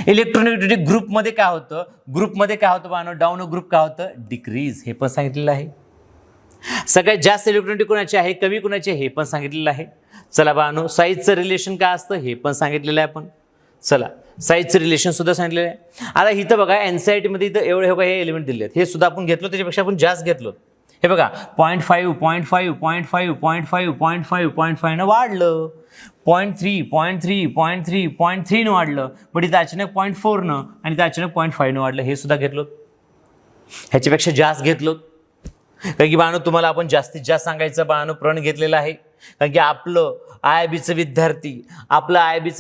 Speaker 1: इलेक्ट्रोनेगेटिव्हिटी ग्रुपमध्ये काय होतं, ग्रुपमध्ये काय होतं पाहणं, डाऊन ग्रुप काय होतं, डिक्रीज, हे पण सांगितलेलं आहे. सगळ्यात जास्त इलेक्ट्रोनेगेटिव्हिटी कोणाचे आहे, कमी कोणाचे, हे पण सांगितलेलं आहे. चला पाहणं साईजचं रिलेशन काय असतं, हे पण सांगितलेलं आहे आपण. चला साईजचं रिलेशन सुद्धा सांगितलेलं आहे. आता इथं बघा एनसीईआरटीमध्ये इथं एवढे हे एलिमेंट दिले आहेत, हे सुद्धा आपण घेतलो, त्याच्यापेक्षा आपण जास्त घेतलो. हे बघा 0.5 0.5 0.5 0.5 0.5 0.5 न वाढलं, 0.3 0.3 0.3 0.3 न वाढलं, पण इथं अचानक 0.4 न आणि इथं अचानक 0.5 न वाढलं, हे सुद्धा घेतलो. ह्याच्यापेक्षा जास्त घेतलो, कारण की बाणू तुम्हाला आपण जास्तीत जास्त सांगायचं बाणू प्रण घेतलेलं आहे. कारण की आपलं IIBचं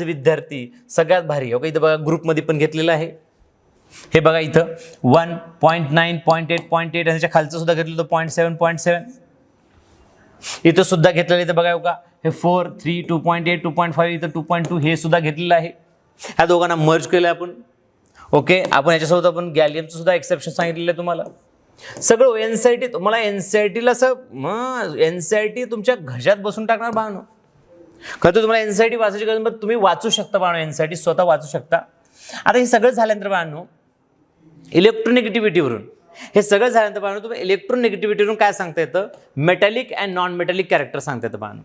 Speaker 1: विद्यार्थी सगळ्यात भारी हो. इथं बघा ग्रुपमध्ये पण घेतलेलं आहे. हे बघा इथं 1 0.9 0.8 0.8 त्याच्या खालचं सुद्धा घेतलं होतं 0.7 0.7 इथं सुद्धा घेतलेलं. इथं बघा का हे 4 3 2.8 2.5 इथं 2.2 हे सुद्धा घेतलेलं आहे. ह्या दोघांना मर्ज केलं आपण. ओके, आपण याच्यासोबत आपण गॅलियमचं सुद्धा एक्सेप्शन सांगितलेलं आहे तुम्हाला. सगळं एनसीईआरटी तुम्हाला एनसीईआरटीला एनसीईआरटी तुमच्या घशात बसून टाकणार बाणू. खरं तर तुम्हाला एनसीईआरटी वाचायची गरज नाही, तुम्ही वाचू शकता बाणू, एनसीईआरटी स्वतः वाचू शकता. आता हे सगळं झाल्यानंतर बाणू इलेक्ट्रोनेगेटिव्हिटीवरून हे सगळं झाल्यानंतर बाणू तुम्ही इलेक्ट्रोनेगेटिव्हिटीवरून काय सांगता येतं, metallic and non metallic character सांगता येतं बाणू.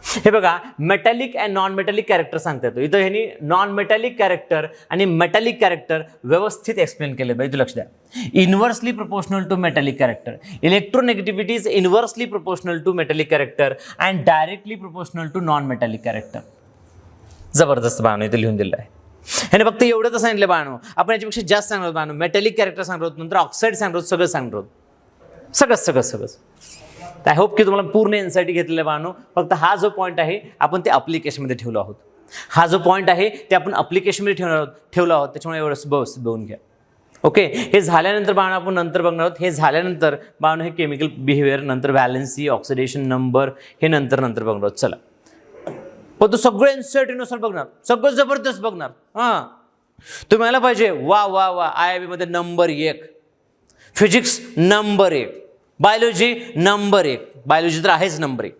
Speaker 1: हे बघा metallic and non metallic character सांगता येतो. इथं ह्यांनी नॉन मेटॅलिक कॅरेक्टर आणि मेटॅलिक कॅरेक्टर व्यवस्थित एक्सप्लेन केले पाहिजे. लक्ष द्या. Inversely proportional to metallic character, electronegativity is inversely proportional to metallic character and directly proportional to non metallic character. जबरदस्त बाणू इथे लिहून दिलं आहे. ह्याने फक्त एवढंच सांगितलं बाणू, आपण याच्यापेक्षा जास्त सांगणार आहोत बाणू. मेटॅलिक कॅरेक्टर सांगणार आहोत, नंतर ऑक्साईड सांगणार आहोत, सगळं सांगणार आहोत, सगळंच. आय होप की तुम्हाला पूर्ण एनसीईआरटी घेतलेलं आहे बाणू. फक्त हा जो पॉईंट आहे आपण ते अप्लिकेशनमध्ये ठेवलो आहोत. हा जो पॉईंट आहे ते आपण अप्लिकेशनमध्ये ठेवलो आहोत. त्याच्यामुळे एवढंच बघून घ्या. ओके, हे झाल्यानंतर बाणू आपण नंतर बघणार आहोत. हे झाल्यानंतर बाणू हे केमिकल बिहेवियर, नंतर व्हॅलेन्सी, ऑक्सिडेशन नंबर, हे नंतर बघणार आहोत. चला, पण तो सगळं एनसीईआरटीनुसार बघणार, सगळं जबरदस्त बघणार. हां, तुम्ही म्हणायला पाहिजे वा वा वा, IIB मध्ये number 1, physics number 1, biology number 1, biology तर आहेच नंबर 1,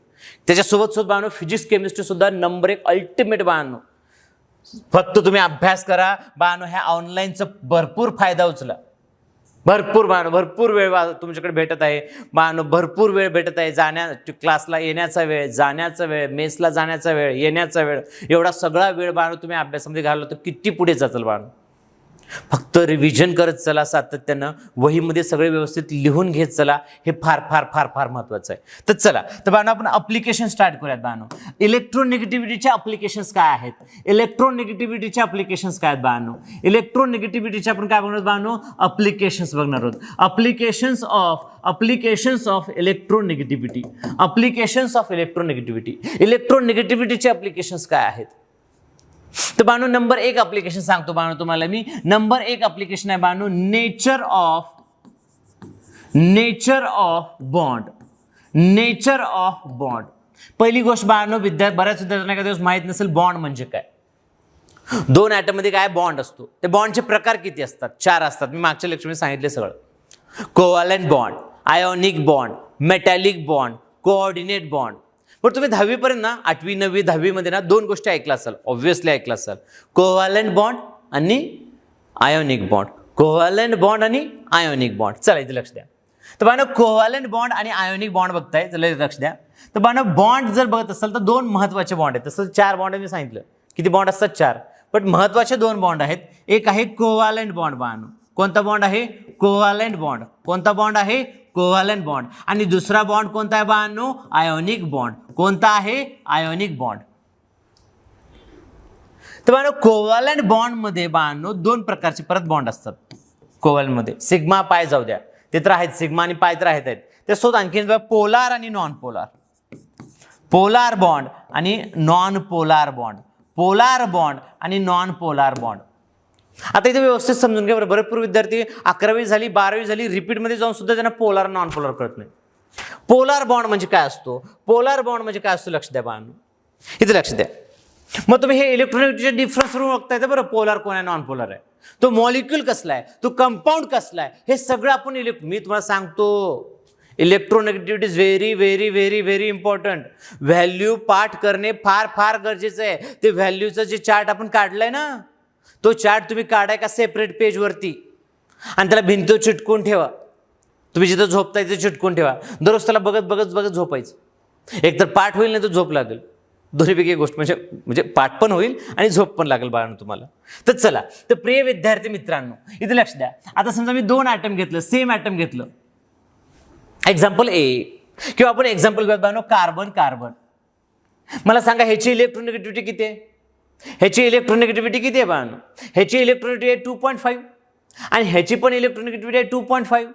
Speaker 1: त्याच्यासोबत बाणू फिजिक्स केमिस्ट्री सुद्धा नंबर 1 अल्टिमेट बाणू. फक्त तुम्ही अभ्यास करा बाणू, ह्या ऑनलाईनचा भरपूर फायदा उचला. भरपूर वेळ तुमच्याकडे भेटत आहे बाणू, भरपूर वेळ भेटत आहे. क्लासला येण्याचा वेळ, जाण्याचा वेळ, मेसला जाण्याचा वेळ, येण्याचा वेळ, एवढा सगळा वेळ बाणू तुम्ही अभ्यासामध्ये घालवला तर किती पुढे जाचाल बाणू. फक्त रिव्हिजन करत चला सातत्यानं, वहीमध्ये सगळे व्यवस्थित लिहून घेत चला, हे फार फार फार फार महत्त्वाचं आहे. तर चला, तर बाणू आपण अप्लिकेशन स्टार्ट करूयात बाणू. इलेक्ट्रोनेगेटिव्हिटीचे अप्लिकेशन्स काय आहेत, इलेक्ट्रोनेगेटिव्हिटीचे अप्लिकेशन्स काय आहेत बाणू. इलेक्ट्रोनेगेटिव्हिटीचे आपण काय बघणार बाणू, अप्लिकेशन्स बघणार आहोत. अप्लिकेशन्स ऑफ इलेक्ट्रोनेगेटिव्हिटी, इलेक्ट्रोनेगेटिव्हिटीचे अप्लिकेशन्स काय आहेत. तर बाणू नंबर 1 अप्लिकेशन सांगतो बाणू तुम्हाला मी. नंबर 1 अप्लिकेशन आहे बाणू, नेचर ऑफ बॉन्ड. पहिली गोष्ट बाणू, बऱ्याच विद्यार्थ्यांना काही दिवस माहित नसेल बॉन्ड म्हणजे काय. 2 ॲटम मध्ये काय बॉन्ड असतो, ते बॉन्डचे प्रकार किती असतात, 4 असतात. मी मागच्या लेक्चरमध्ये सांगितले सगळं. Covalent bond, ionic bond, metallic bond, coordinate bond. पण तुम्ही 10वी पर्यंत ना, 8वी 9वी 10वी मध्ये ना 2 गोष्टी ऐकला असाल, ऑब्व्हियसली ऐकला असाल, कोव्हॅलेंट बॉन्ड आणि आयोनिक बॉन्ड. चला इथे लक्ष द्या. तर बाणू कोव्हॅलेंट बॉन्ड आणि आयोनिक बॉन्ड बघताय, चला लक्ष द्या. तर बाणू बॉन्ड जर बघत असाल तर 2 महत्त्वाचे बॉन्ड आहेत. तसं 4 बॉन्ड मी सांगितलं, किती बॉन्ड असतात 4, पण महत्त्वाचे 2 बॉन्ड आहेत. एक आहे कोव्हॅलेंट बॉन्ड बाणू. कोणता बॉन्ड आहे, कोव्हॅलेंट बॉन्ड. कोणता बॉन्ड आहे, कोव्हॅलेंट बॉन्ड. आणि दुसरा बॉन्ड कोणता आहे बाणू, आयोनिक बॉन्ड. कोणता आहे, आयोनिक बॉन्ड. तर बाणू कोव्हॅलेंट बॉन्ड मध्ये बाणू 2 प्रकारचे परत बॉन्ड असतात कोव्हॅलेंट मध्ये. सिग्मा पाय जाऊ द्या, ते तर आहेत, सिग्मा आणि पाय तर आहेत. त्यासोबत आणखी पोलार आणि नॉन पोलार, पोलार बॉन्ड आणि non polar bond, polar bond आणि नॉन पोलार बॉन्ड. आता इथे व्यवस्थित समजून घ्या. भरपूर विद्यार्थी 11वी झाली 12वी झाली रिपीटमध्ये जाऊन सुद्धा त्यांना पोलार नॉन पोलार कळत नाही. पोलार बॉन्ड म्हणजे काय असतो, पोलार बॉन्ड म्हणजे काय असतो, लक्ष द्या बाणू, इथे लक्ष द्या. मग तुम्ही हे इलेक्ट्रोनेगेटिव्हिटीचे डिफरन्स करून बघता येतं बरं, पोलार कोण आहे, नॉन पोलार आहे. तो मॉलिक्यूल कसला आहे, तो कंपाऊंड कसला आहे, हे सगळं आपण मी तुम्हाला सांगतो. Electronegativity is very very very very important. Value पाठ करणे फार फार गरजेचं आहे. ते व्हॅल्यूचं जे चार्ट आपण काढलाय ना, तो चार्ट तुम्ही काढाय का सेपरेट पेजवरती आणि त्याला भिंतीवर चिटकून ठेवा. तुम्ही जिथं झोपताय तिथे चिटकून ठेवा. दररोज त्याला बघत बघत बघत झोपायचं. एकतर पाठ होईल नाही तर झोप लागेल. दोन्हीपैकी एक गोष्ट म्हणजे पाठ पण होईल आणि झोप पण लागेल बाळांनो तुम्हाला. तर चला, तर प्रिय विद्यार्थी मित्रांनो, इथे लक्ष द्या. आता समजा मी 2 ॲटम घेतलं, सेम ॲटम घेतलं, एक्झाम्पल ए, किंवा आपण एक्झाम्पल घेत बाळांनो कार्बन कार्बन. मला सांगा ह्याची इलेक्ट्रोनेगेटिव्हिटी किती आहे? ह्याची इलेक्ट्रोनेगेटिव्हिटी किती आहे बाळांनो? ह्याची इलेक्ट्रोनेगेटिव्हिटी आहे 2.5 आणि ह्याची पण इलेक्ट्रोनेगेटिव्हिटी आहे 2.5.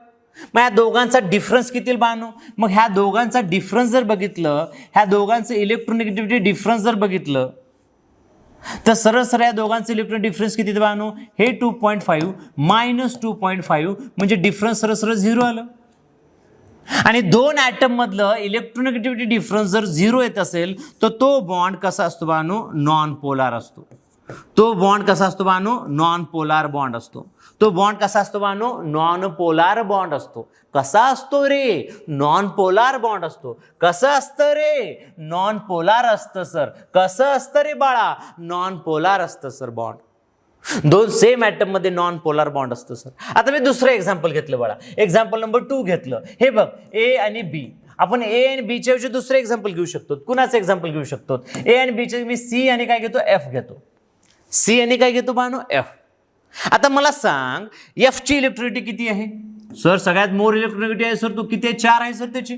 Speaker 1: मग ह्या दोघांचा डिफरन्स किती बाळांनो? मग ह्या दोघांचा डिफरन्स जर बघितलं, ह्या दोघांचं इलेक्ट्रोनेगेटिव्हिटी डिफरन्स जर बघितलं, तर सरळ सरळ या दोघांचं इलेक्ट्रॉन डिफरन्स किती बाळांनो? हे 2.5 मायनस 2.5 म्हणजे डिफरन्स सरळ सरळ 0 आलं. आणि 2 ॲटम मधलं इलेक्ट्रोनेगेटिव्हिटी डिफरन्स जर 0 येत असेल तर तो बॉन्ड कसा असतो बाळांनो? नॉन पोलार असतो. तो बॉन्ड कसा असतो बाळांनो? नॉन पोलार बॉन्ड असतो. तो बॉन्ड कसा असतो बाळांनो? नॉन पोलार बॉन्ड असतो. कसा असतो रे? नॉन पोलार बॉन्ड असतो. कसं असतं रे? नॉन पोलार असतं सर. कसं असतं रे बाळा? नॉन पोलार असतं सर बॉन्ड. 2 सेम ॲटम मध्ये नॉन पोलार बॉन्ड असतं सर. आता मी दुसरं एक्झाम्पल घेतलं बाळा, एक्झाम्पल नंबर 2 घेतलं. हे बघ, ए आणि बी. आपण ए आणि बीच्या ऐवजी दुसरं एक्झाम्पल घेऊ शकतो. कुणाचं एक्झाम्पल घेऊ शकतो? ए आणि बीचे मी सी आणि काय घेतो? एफ घेतो. सी आणि काय घेतो बाळांनो? एफ. आता मला सांग एफ ची इलेक्ट्रोनिटी किती आहे? सर सगळ्यात मोर इलेक्ट्रोनिटी आहे सर. तो किती आहे? 4 आहे सर त्याची.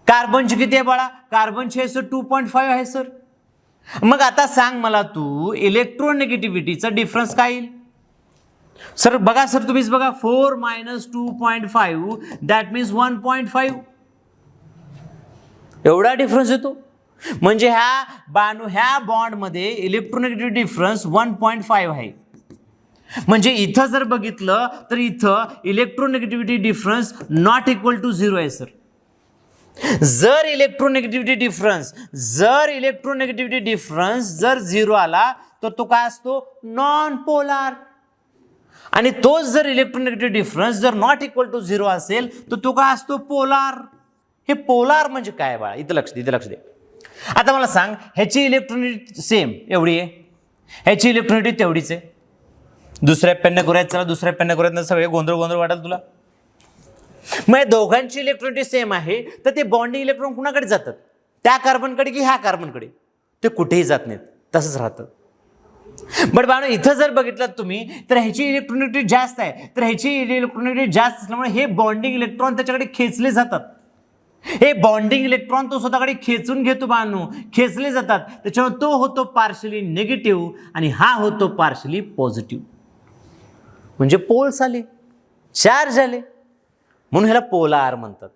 Speaker 1: कार्बनची किती आहे बाळा? कार्बनची आहे सर 2.5 आहे सर. मग आता सांग मला तू इलेक्ट्रोनेगेटिव्हिटीचा डिफरन्स काय येईल? सर बघा सर, तुम्हीच बघा, 4 मायनस 2.5 दॅट मीन्स 1.5. एवढा डिफरन्स येतो. म्हणजे ह्या बॉन्डमध्ये इलेक्ट्रोनेगेटिव्हिटी डिफरन्स 1.5 आहे. म्हणजे इथं जर बघितलं तर इथं electronegativity difference not equal to 0 आहे सर. जर इलेक्ट्रोनेगेटिव्हिटी डिफरन्स जर 0 आला तर तो काय असतो? Non polar. आणि तोच जर इलेक्ट्रोनेगेटिव्हिटी डिफरन्स जर नॉट इक्वल टू 0 असेल तर तो काय असतो? पोलार. हे पोलार म्हणजे काय बाळा? इथं लक्ष दे. आता मला सांग ह्याची इलेक्ट्रोनिटी सेम एवढी आहे, ह्याची इलेक्ट्रोनिटी तेवढीच आहे. दुसऱ्या पेनने करूयात. चला दुसऱ्या पेनने करूयात. सगळे गोंधळ वाटेल तुला. मग दोघांची इलेक्ट्रोनिटी सेम आहे तर ते बॉन्डिंग इलेक्ट्रॉन कुणाकडे जातात? त्या कार्बनकडे की ह्या कार्बनकडे? ते कुठेही जात नाहीत, तसंच राहतं. बट बाळांनो इथं जर बघितलं तुम्ही तर ह्याची इलेक्ट्रोनिटी जास्त आहे. तर ह्याची इलेक्ट्रोनिटी जास्त असल्यामुळे हे बॉन्डिंग इलेक्ट्रॉन त्याच्याकडे खेचले जातात. हे बॉन्डिंग इलेक्ट्रॉन तो स्वतःकडे खेचून घेतो बाळांनो, खेचले जातात. त्याच्यामुळे तो होतो पार्शली निगेटिव्ह आणि हा होतो पार्शली पॉझिटिव्ह. म्हणजे पोल्स आले, चार्ज आले, म्हणून ह्याला पोलार म्हणतात.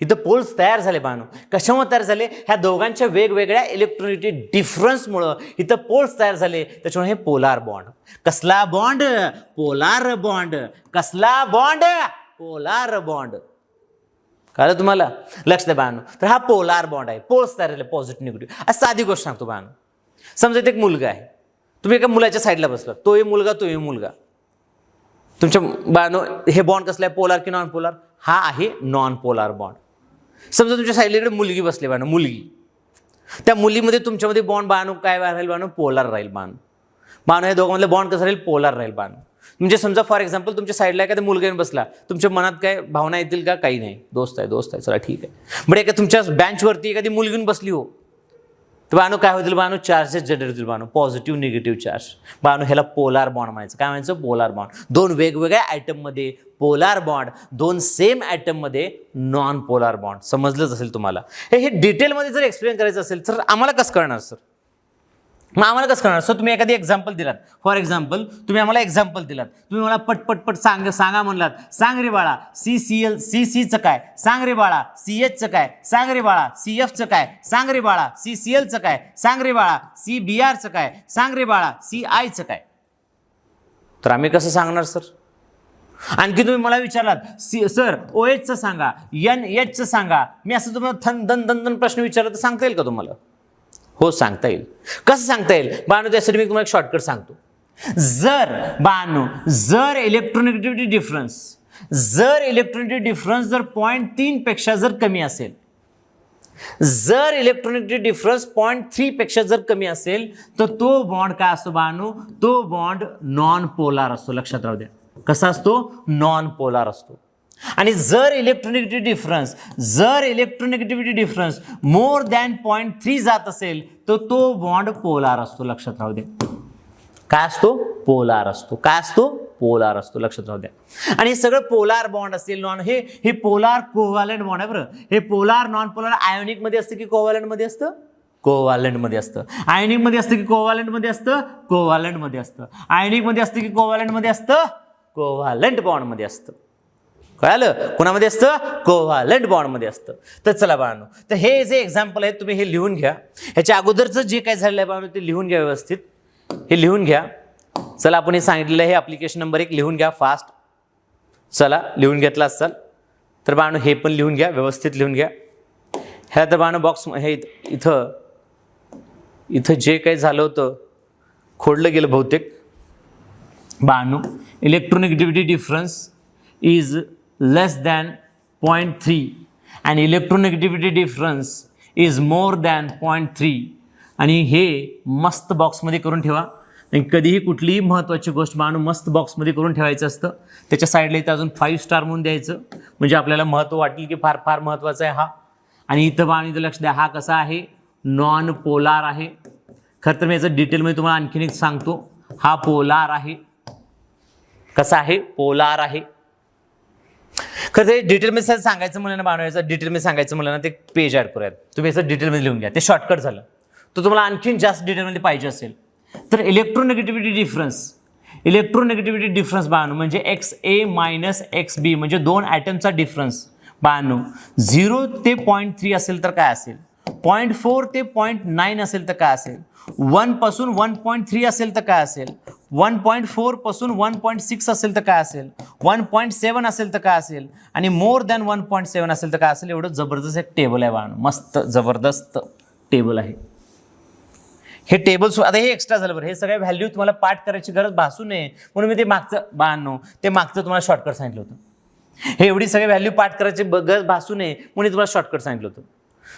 Speaker 1: इथं पोल्स तयार झाले बाळांनो. कशामुळे तयार झाले? ह्या दोघांच्या वेगवेगळ्या इलेक्ट्रोनिटी डिफरन्समुळं इथं पोल्स तयार झाले. त्याच्यामुळे हे पोलार बॉन्ड. कसला बॉन्ड? Polar bond. कसला बॉन्ड? Polar bond. कळलं तुम्हाला? लक्ष द्या बाळांनो. तर हा पोलार बॉन्ड आहे. पोल्स तयार झाले, पॉझिटिव्ह निगेटिव्ह. आज साधी गोष्ट सांगतो बाळांनो. समजा एक मुलगा आहे, तुम्ही एका मुलाच्या साईडला बसला, तोही मुलगा. तुमच्या बाळांनो हे बॉन्ड कसला आहे? पोलार की नॉन पोलार? हा आहे नॉन पोलार बॉन्ड. समजा तुमच्या साईडला इकडे मुलगी बसली बाळांनो, मुलगी. त्या मुलीमध्ये तुमच्यामध्ये बॉन्ड बाळांनो काय राहील बाळांनो? पोलार राहील बाळांनो. हे दोघांमधले बॉन्ड कसं राहील? पोलार राहील बाळांनो. म्हणजे समजा फॉर एक्झाम्पल तुमच्या साईडला एखादा मुलगा येऊन बसला, तुमच्या मनात काय भावना येतील का? काही नाही, दोस्त आहे, चला ठीक आहे. बट एका तुमच्या बेंचवरती एखादी मुलगी येऊन बसली हो, तर बाळांनो काय होतील बाळांनो? चार्जेस जनरेट होतील बाळांनो, पॉझिटिव्ह निगेटिव्ह चार्ज. बाळांनो ह्याला पोलार बॉन्ड म्हणायचं. काय म्हणायचं? Polar bond. 2 वेगवेगळ्या ॲटममध्ये पोलार बॉन्ड, 2 सेम ॲटममध्ये नॉन पोलार बॉन्ड. समजलंच असेल तुम्हाला. हे डिटेलमध्ये जर एक्सप्लेन करायचं असेल तर आम्हाला कसं कळणार सर? मग आम्हाला कसं कळणार? सर तुम्ही एखादी एक्झाम्पल दिलात, फॉर एक्झाम्पल तुम्ही आम्हाला एक्झाम्पल दिलात, तुम्ही मला पटपट सांगा म्हणलात. सांग रे बाळा CCCचं काय? सांग रे बाळा CHचं काय? सांग रे बाळा CFचं काय? सांग रे बाळा CCLचं काय? सांग रे बाळा CBRचं काय? सांग रे बाळा CIचं काय? तर आम्ही कसं सांगणार सर? आणखी तुम्ही मला विचारलात सर OHचं सांगा, NHचं सांगा. मी असं तुम्हाला दन प्रश्न विचारला तर सांगता येईल का तुम्हाला? हो सांगता येईल. कसं सांगता येईल बाळांनो? त्यासाठी मी तुम्हाला एक शॉर्टकट सांगतो. जर बानो जर इलेक्ट्रोनेगेटिव्हिटी डिफरन्स जर 0.3 पेक्षा जर कमी असेल, जर इलेक्ट्रोनेगेटिव्हिटी डिफरन्स 0.3 पेक्षा जर कमी असेल तर तो बॉन्ड काय असतो बानो, तो बॉन्ड नॉन पोलार असतो. लक्षात राहू द्या, कसा असतो, नॉन पोलार असतो. आणि जर इलेक्ट्रोनेगेटिव्हिटी डिफरन्स मोर दॅन 0.3 जात असेल तर तो बॉन्ड पोलार असतो. लक्षात राहू द्या, काय असतो, पोलार असतो. काय असतो, पोलार असतो. लक्षात राहू द्या. आणि हे सगळं पोलार बॉन्ड असेल, नॉन हे पोलार कोव्हॅलंट बॉन्ड आहे बरं. हे पोलार नॉन पोलार आयोनिक मध्ये असतं की कोव्हॅलंट मध्ये असतं, कोव्हॅलंट मध्ये असतं. आयोनिक मध्ये असतं की कोव्हॅलंट मध्ये असतं, कोव्हॅलंट मध्ये असतं. आयोनिक मध्ये असतं की कोव्हॅलंट मध्ये असतं, कोव्हॅलंट बॉन्ड मध्ये असतं. कळालं, कोणामध्ये असतं, कोव्हॅलंट बॉन्ड मध्ये असतं. तर चला बाळांनो, तर हे जे एक्झाम्पल आहे तुम्ही हे लिहून घ्या. ह्याच्या अगोदरचं जे काय झालेलं आहे बाळांनो ते लिहून घ्या व्यवस्थित, हे लिहून घ्या. चला आपण हे सांगितलेलं आहे, ॲप्लिकेशन नंबर 1 लिहून घ्या फास्ट. चला लिहून घेतला असाल तर बाळांनो हे पण लिहून घ्या, व्यवस्थित लिहून घ्या. ह्या तर बाळांनो बॉक्स हे इथं जे काही झालं होतं खोडलं गेलं बहुतेक. बाळांनो electronegativity difference is less than 0.3 and electronegativity difference is more than 0.3. आणि हे मस्त बॉक्समध्ये करून ठेवा. आणि कधीही कुठलीही महत्त्वाची गोष्ट बाळांनो मस्त बॉक्समध्ये करून ठेवायचं असतं. त्याच्या साईडला इथं अजून 5 स्टार म्हणून द्यायचं, म्हणजे आपल्याला महत्त्व वाटेल की फार फार महत्त्वाचा आहे हा. आणि इथं बाळांनो इथं लक्ष द्या, हा कसा आहे, नॉन पोलार आहे. खरं तर मी याचं डिटेलमध्ये तुम्हाला आणखीन एक सांगतो. हा पोलार आहे. कसा आहे, पोलार आहे. खरं ते डिटेलमध्ये सांगायचं म्हणलं ना बाळांनो, याचं डिटेलमध्ये सांगायचं म्हणलं ना ते पेज ॲड करूयात. तुम्ही याचं डिटेलमध्ये लिहून घ्या, ते शॉर्टकट झालं. तर तुम्हाला आणखीन जास्त डिटेलमध्ये पाहिजे असेल तर इलेक्ट्रोनेगेटिव्हिटी डिफरन्स बाळांनो म्हणजे XA मायनस XB म्हणजे 2 ॲटमचा डिफरन्स बाळांनो 0 ते 0.3 असेल तर काय असेल, 0.4 ते 0.9 असेल तर काय असेल, 1 पासून 1.3 असेल तर काय असेल, 1.4 पासून 1.6 असेल तर काय असेल, 1.7 असेल तर काय असेल, आणि मोर दॅन 1.7 असेल तर काय असेल. एवढं जबरदस्त एक टेबल आहे बाळांनो, मस्त जबरदस्त टेबल आहे हे टेबल. आता हे एक्स्ट्रा झालं बरं, हे सगळ्या व्हॅल्यू तुम्हाला पाठ करायची गरज भासू नये म्हणून मी ते मागचं बाळांनो ते मागचं तुम्हाला शॉर्टकट सांगितलं होतं. हे एवढी सगळे व्हॅल्यू पाठ करायची गरज भासू नये म्हणून तुम्हाला शॉर्टकट सांगितलं होतं.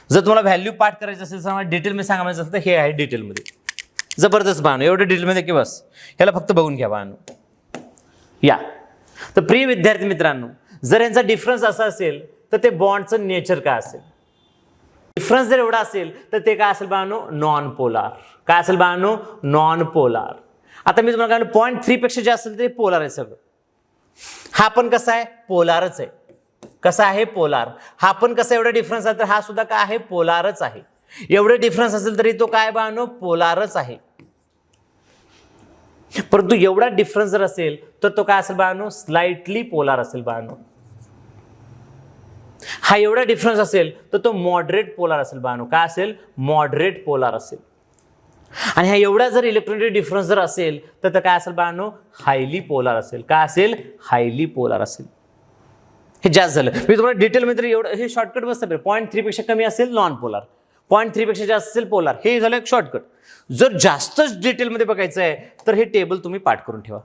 Speaker 1: जर तुम्हाला व्हॅल्यू पाठ करायचं असेल तर डिटेलमध्ये सांगायचं असेल तर हे आहे डिटेलमध्ये. जबरदस्त बाळांनो, एवढं डिटेलमध्ये की बस, ह्याला फक्त बघून घ्या बाळांनो. या तर प्रिय विद्यार्थी मित्रांनो, जर यांचा डिफरन्स असा असेल तर ते बॉन्डचं नेचर काय असेल, डिफरन्स जर एवढा असेल तर ते काय असेल बाळांनो, नॉन पोलार. काय असेल बाळांनो, नॉन पोलार. आता मी तुम्हाला काय 0.3 पेक्षा जास्त असेल तर ते पोलार आहे सगळं. हा पण कसा आहे, पोलारच आहे. कसा आहे, पोलार. हा पण कसा एवढा डिफरन्स आहे तर हा सुद्धा काय आहे, पोलारच आहे. एवढे डिफरन्स असेल तरी तो काय बाळांनो, पोलारच आहे. परंतु एवढा डिफरन्स जर असेल तर तो काय असेल बाळांनो, स्लाइटली पोलार असेल बाळांनो. हा एवढा डिफरन्स असेल तर तो मॉडरेट पोलार असेल बाळांनो. काय असेल, मॉडरेट पोलार असेल. आणि हा एवढा जर इलेक्ट्रोनेगेटिव्हिटी डिफरन्स जर असेल तर काय असेल बाळांनो, हायली पोलार असेल. काय असेल, हायली पोलार असेल. हे जास्त झालं, मी तुम्हाला डिटेलमध्ये एवढं हे शॉर्टकट बसतं. 0.3 पेक्षा कमी असेल नॉन पोलार, 0.3 पेक्षा जास्त असेल पोलार. हे झालं एक शॉर्टकट. जर जास्तच डिटेलमध्ये बघायचं आहे तर हे टेबल तुम्ही पाठ करून ठेवा.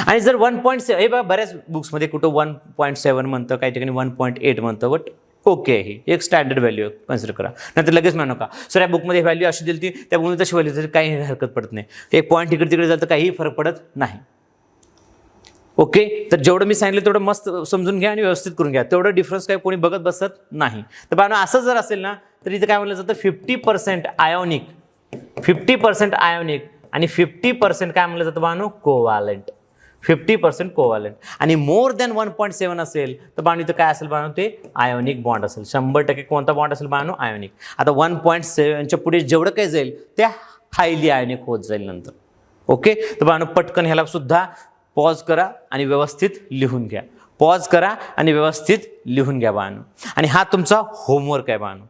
Speaker 1: आणि जर 1.7 हे बघा बऱ्याच बुक्समध्ये कुठं 1.7 म्हणतं, काही ठिकाणी 1.8 म्हणतं, बट ओके हे एक स्टँडर्ड व्हॅल्यू कन्सिडर करा. नंतर लगेच म्हणू नका सर या बुकमध्ये व्हॅल्यू अशी दिली ती त्या बुकमध्ये तशी व्हॅल्यू काही हरकत पडत नाही. एक पॉईंट इकडे तिकडे झालं तर काहीही फरक पडत नाही. ओके, तर जेवढं मी सांगितलं तेवढं मस्त समजून घ्या आणि व्यवस्थित करून घ्या. तेवढं डिफरन्स काही कोणी बघत बसत नाही. तर बाळांनो असं जर असेल ना तर इथं काय म्हटलं जातं, 50% आयोनिक, 50% आयोनिक आणि 50% काय म्हटलं जातं बाळांनो, कोव्हॅलंट. 50% कोव्हॅलंट आणि मोर दॅन 1.7 असेल तर बाळांनो इथं काय असेल बाळांनो, ते आयोनिक बॉन्ड असेल. 100% कोणता बॉन्ड असेल बाळांनो, आयोनिक. आता 1.7च्या पुढे जेवढं काही जाईल ते हायली आयोनिक होत जाईल नंतर. ओके, तर बाळांनो पटकन ह्याला सुद्धा पॉज करा आणि व्यवस्थित लिहून घ्या. पॉज करा आणि व्यवस्थित लिहून घ्या बाळांनो. आणि हा तुमचा होमवर्क आहे बाळांनो,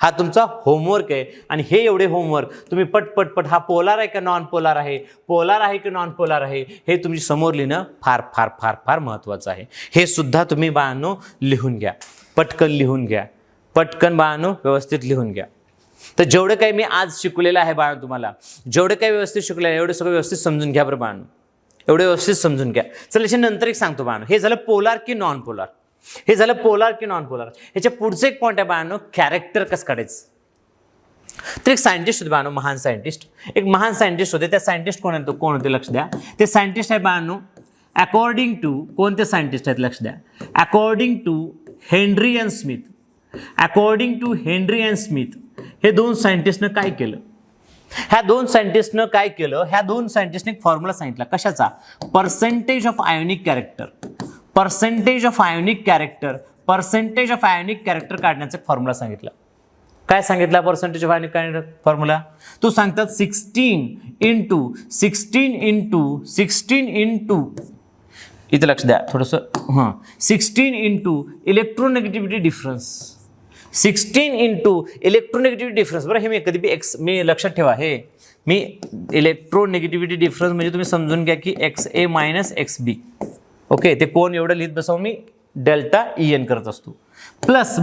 Speaker 1: हा तुमचा होमवर्क आहे. आणि हे एवढे होमवर्क तुम्ही पट हा पोलार आहे का नॉन पोलार आहे, पोलार आहे की नॉन पोलार आहे, हे तुम्ही समोर लिहिणं फार फार फार फार महत्त्वाचं आहे. हे सुद्धा तुम्ही बाळांनो लिहून घ्या, पटकन लिहून घ्या, पटकन बाळांनो व्यवस्थित लिहून घ्या. तर जेवढं काही मी आज शिकवलेलं आहे बाळ तुम्हाला, जेवढं काही व्यवस्थित शिकलेलं आहे एवढं सगळं व्यवस्थित समजून घ्या बरं बाळांनो, एवढं व्यवस्थित समजून घ्या. चला याच्यानंतर एक सांगतो बाळांनो, हे झालं पोलार की नॉन पोलार, हे झालं पोलार की नॉन पोलार. ह्याच्या पुढचं एक पॉईंट आहे बाळांनो, कॅरेक्टर कसं काढायचं. तर एक सायंटिस्ट होते बाळांनो, महान सायंटिस्ट, एक महान सायंटिस्ट होते. त्या सायंटिस्ट कोण होते लक्ष द्या. ते सायंटिस्ट आहे बाळांनो अकॉर्डिंग टू, कोणते सायंटिस्ट आहेत लक्ष द्या, according to Henry and Smith. According to Henry and Smith हे दोन सायंटिस्टनं काय केलं, ह्या दोन सायंटिस्टनं काय केलं, ह्या दोन सायंटिस्टने एक फॉर्म्युला सांगितला कशाचा, percentage of ionic character, percentage of ionic character, percentage of ionic character काढण्याचा फॉर्म्युला सांगितला. काय सांगितला percentage of ionic character formula, तो सांगतात 16 इंटू इथं लक्ष द्या थोडंसं, 16 into electronegativity difference, 16 into electronegativity difference. बरं हे मी कधी बी मी लक्षात ठेवा, हे मी इलेक्ट्रोनेगेटिव्हिटी डिफरन्स म्हणजे तुम्ही समजून घ्या की XA मायनस XB. ओके, ते कोण एवढं लिहित बसावं मी डेल्टा EN करत असतो. प्लस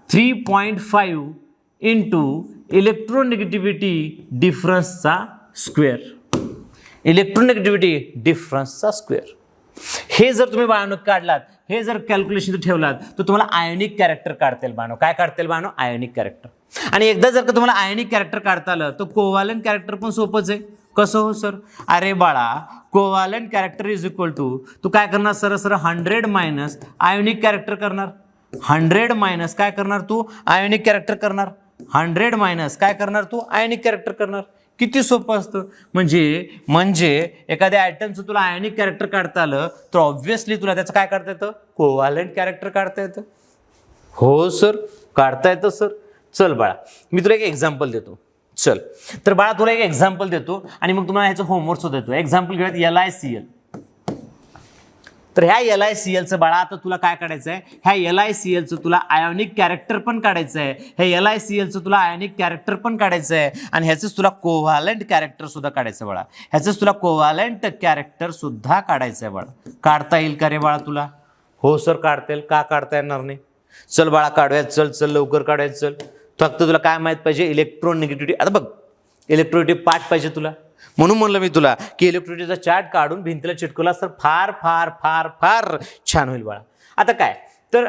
Speaker 1: 3.5 इंटू इलेक्ट्रोनेगेटिव्हिटी डिफरन्सचा स्क्वेअर, इलेक्ट्रोनेगेटिव्हिटी डिफरन्सचा स्क्वेअर. हे जर तुम्ही बाळांनो काढलात, हे जर कॅल्क्युलेशन ठेवलात तर तुम्हाला आयोनिक कॅरेक्टर काढता येईल बाळांनो. काय काढता येईल बाळांनो, आयोनिक कॅरेक्टर. आणि एकदा जर का तुम्हाला आयोनिक कॅरेक्टर काढता आलं तर कोव्हॅलेंट कॅरेक्टर पण सोपंच आहे. कसं हो सर, अरे बाळा covalent character is equal to, तू काय करणार सरळ 100 मायनस आयोनिक कॅरेक्टर करणार, 100 मायनस काय करणार तू आयोनिक कॅरेक्टर करणार, 100 मायनस काय करणार तू आयोनिक कॅरेक्टर करणार. किती सोपं असतं. म्हणजे एखाद्या आयटमचं तुला आयोनिक कॅरेक्टर काढता आलं तर ऑब्व्हियसली तुला त्याचं काय काढता येतं, कोव्हॅलेंट कॅरेक्टर काढता येतं. हो सर काढता येतं सर. चल बाळा मी तुला एक एक्झाम्पल देतो. चल तर बाळा तुला एक एक्झाम्पल देतो आणि मग तुम्हाला ह्याचं होमवर्क सुद्धा देतो. एक्झाम्पल घेऊयात LiCl. तर ह्या LiClचं बाळा आता तुला काय काढायचं आहे, ह्या LiClचं तुला आयोनिक कॅरेक्टर पण काढायचं आहे, ह्या LiClचं तुला आयोनिक कॅरेक्टर पण काढायचं आहे आणि ह्याचंच तुला कोव्हॅलेंट कॅरेक्टर सुद्धा काढायचं बाळा, ह्याचंच तुला कोव्हॅलेंट कॅरेक्टर सुद्धा काढायचं आहे बाळा. काढता येईल का रे बाळा तुला. हो सर काढता येईल. का काढता येणार नाही. चल बाळा काढूयात, चल लवकर काढूयात. चल फक्त तुला काय माहित पाहिजे, इलेक्ट्रोनेगेटिव्हिटी. आता बघ इलेक्ट्रोनेगेटिव्हिटी पार्ट पाहिजे तुला, म्हणून म्हणलं मी तुला की इलेक्ट्रोनेगेटिव्हिटीचा चार्ट काढून भिंतीला चिटकवला तर फार फार फार फार छान होईल बाळा. आता काय तर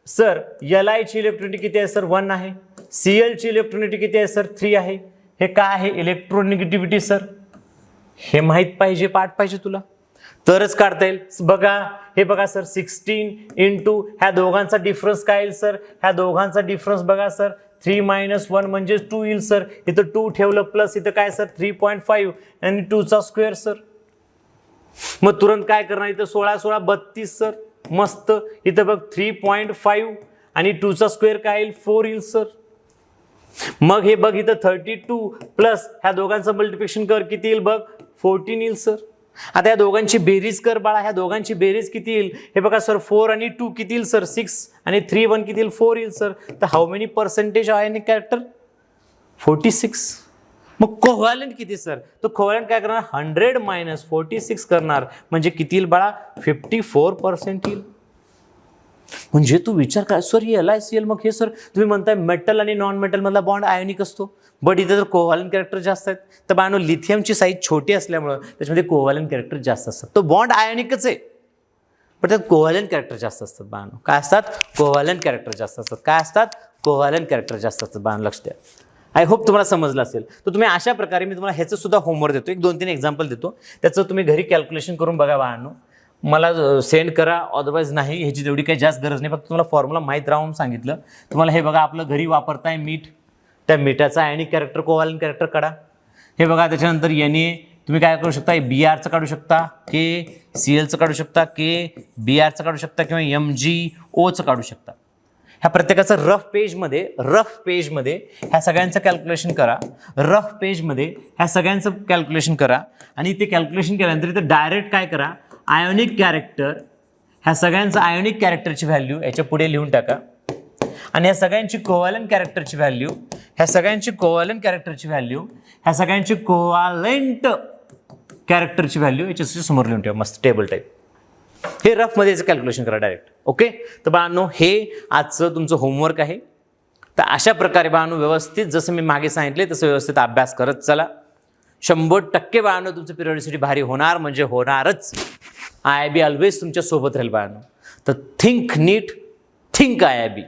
Speaker 1: सर Li ची इलेक्ट्रोनेगेटिव्हिटी किती आहे सर 1 आहे, Cl ची इलेक्ट्रोनेगेटिव्हिटी किती आहे सर 3 आहे. हे काय आहे इलेक्ट्रोनेगेटिव्हिटी सर, हे माहीत पाहिजे, पार्ट पाहिजे तुला तरच काढता येईल. बघा हे बघा सर 16 इंटू ह्या दोघांचा डिफरन्स काय येईल सर, ह्या दोघांचा डिफरन्स बघा सर 3 - 1 म्हणजे 2 येईल सर. इथं 2 ठेवलं प्लस इथं काय सर 3.5 आणि 2चा स्क्वेअर सर. मग तुरंत काय करणार, इथं 16 32 सर. मस्त. इथं बघ 3.5 आणि 2चा स्क्वेअर काय येईल 4 येईल सर. मग हे बघ इथं 32 प्लस ह्या दोघांचं मल्टिप्लिकेशन कर किती येईल बघ 14 येईल सर. आता या दोघांची बेरीज कर बाळा, ह्या दोघांची बेरीज किती येईल हे बघा सर 4 आणि 2 किती येईल सर 6 आणि 3 1 किती येईल 4 येईल सर. तर how many percentage ionic character 46. मग कोव्हॅलेंट किती सर, तो कोव्हॅलेंट काय करणार 100 मायनस 46 करणार म्हणजे किती येईल बाळा 54% येईल. म्हणजे तू विचार कर सर ही LiCl, मग हे सर तुम्ही म्हणताय मेटल आणि नॉन मेटल मधला बॉन्ड आयोनिक असतो, बट इथे जर कोव्हॅलेंट कॅरेक्टर जास्त आहेत. तर बाळांनो लिथियमची साईज छोटी असल्यामुळं त्याच्यामध्ये कोव्हॅलेंट कॅरेक्टर जास्त असतात. तो बॉन्ड आयोनिकच आहे पण त्यात कोव्हॅलेंट कॅरेक्टर जास्त असतात बाळांनो. काय असतात कोव्हॅलेंट कॅरेक्टर जास्त असतात. काय असतात कोव्हॅलेंट कॅरेक्टर जास्त असतात बाळांनो, लक्ष द्या. आय होप तुम्हाला समजलं असेल. तर तुम्ही अशा प्रकारे मी तुम्हाला ह्याचं सुद्धा होमवर्क देतो, एक 2-3 एक्झाम्पल देतो, त्याचं तुम्ही घरी कॅल्क्युलेशन करून बघा बाळांनो. मला सेंड करा, अदरवाईज नाही, ह्याची तेवढी काही जास्त गरज नाही. फक्त तुम्हाला फॉर्म्युला माहीत राहून सांगितलं तुम्हाला. हे बघा आपलं घरी वापरताय मीठ, त्या मिठाचा आयोनिक कॅरेक्टर कोव्हॅलेंट कॅरेक्टर काढा. हे बघा त्याच्यानंतर Na तुम्ही काय करू शकता Brचं काढू शकता, KClचं काढू शकता, KBrचं काढू शकता किंवा MgOचं काढू शकता. ह्या प्रत्येकाचं रफ पेजमध्ये ह्या सगळ्यांचं कॅल्क्युलेशन करा. रफ पेजमध्ये ह्या सगळ्यांचं कॅल्क्युलेशन करा आणि ते कॅल्क्युलेशन केल्यानंतर इथं डायरेक्ट काय करा आयोनिक कॅरेक्टर, ह्या सगळ्यांचं आयोनिक कॅरेक्टरची व्हॅल्यू याच्या पुढे लिहून टाका आणि ह्या सगळ्यांची कोव्हॅलेंट कॅरेक्टरची व्हॅल्यू, ह्या सगळ्यांची कोव्हॅलेंट कॅरेक्टरची व्हॅल्यू, ह्या सगळ्यांची कोव्हॅलेंट कॅरेक्टरची व्हॅल्यू याच्या समोर लिहून ठेवा मस्त टेबल टाईप. हे रफमध्ये याचं कॅल्क्युलेशन करा डायरेक्ट. ओके तर बाळांनो हे आजचं तुमचं होमवर्क आहे. तर अशा प्रकारे बाळांनो व्यवस्थित जसं मी मागे सांगितले तसं व्यवस्थित अभ्यास करत चला. 100% बाळांनो तुमचं पिरियॉडिसिटी भारी होणार म्हणजे होणारच. IIB ऑलवेज तुमच्या सोबत राहील बाळांनो. तर थिंक नीट, थिंक IIB.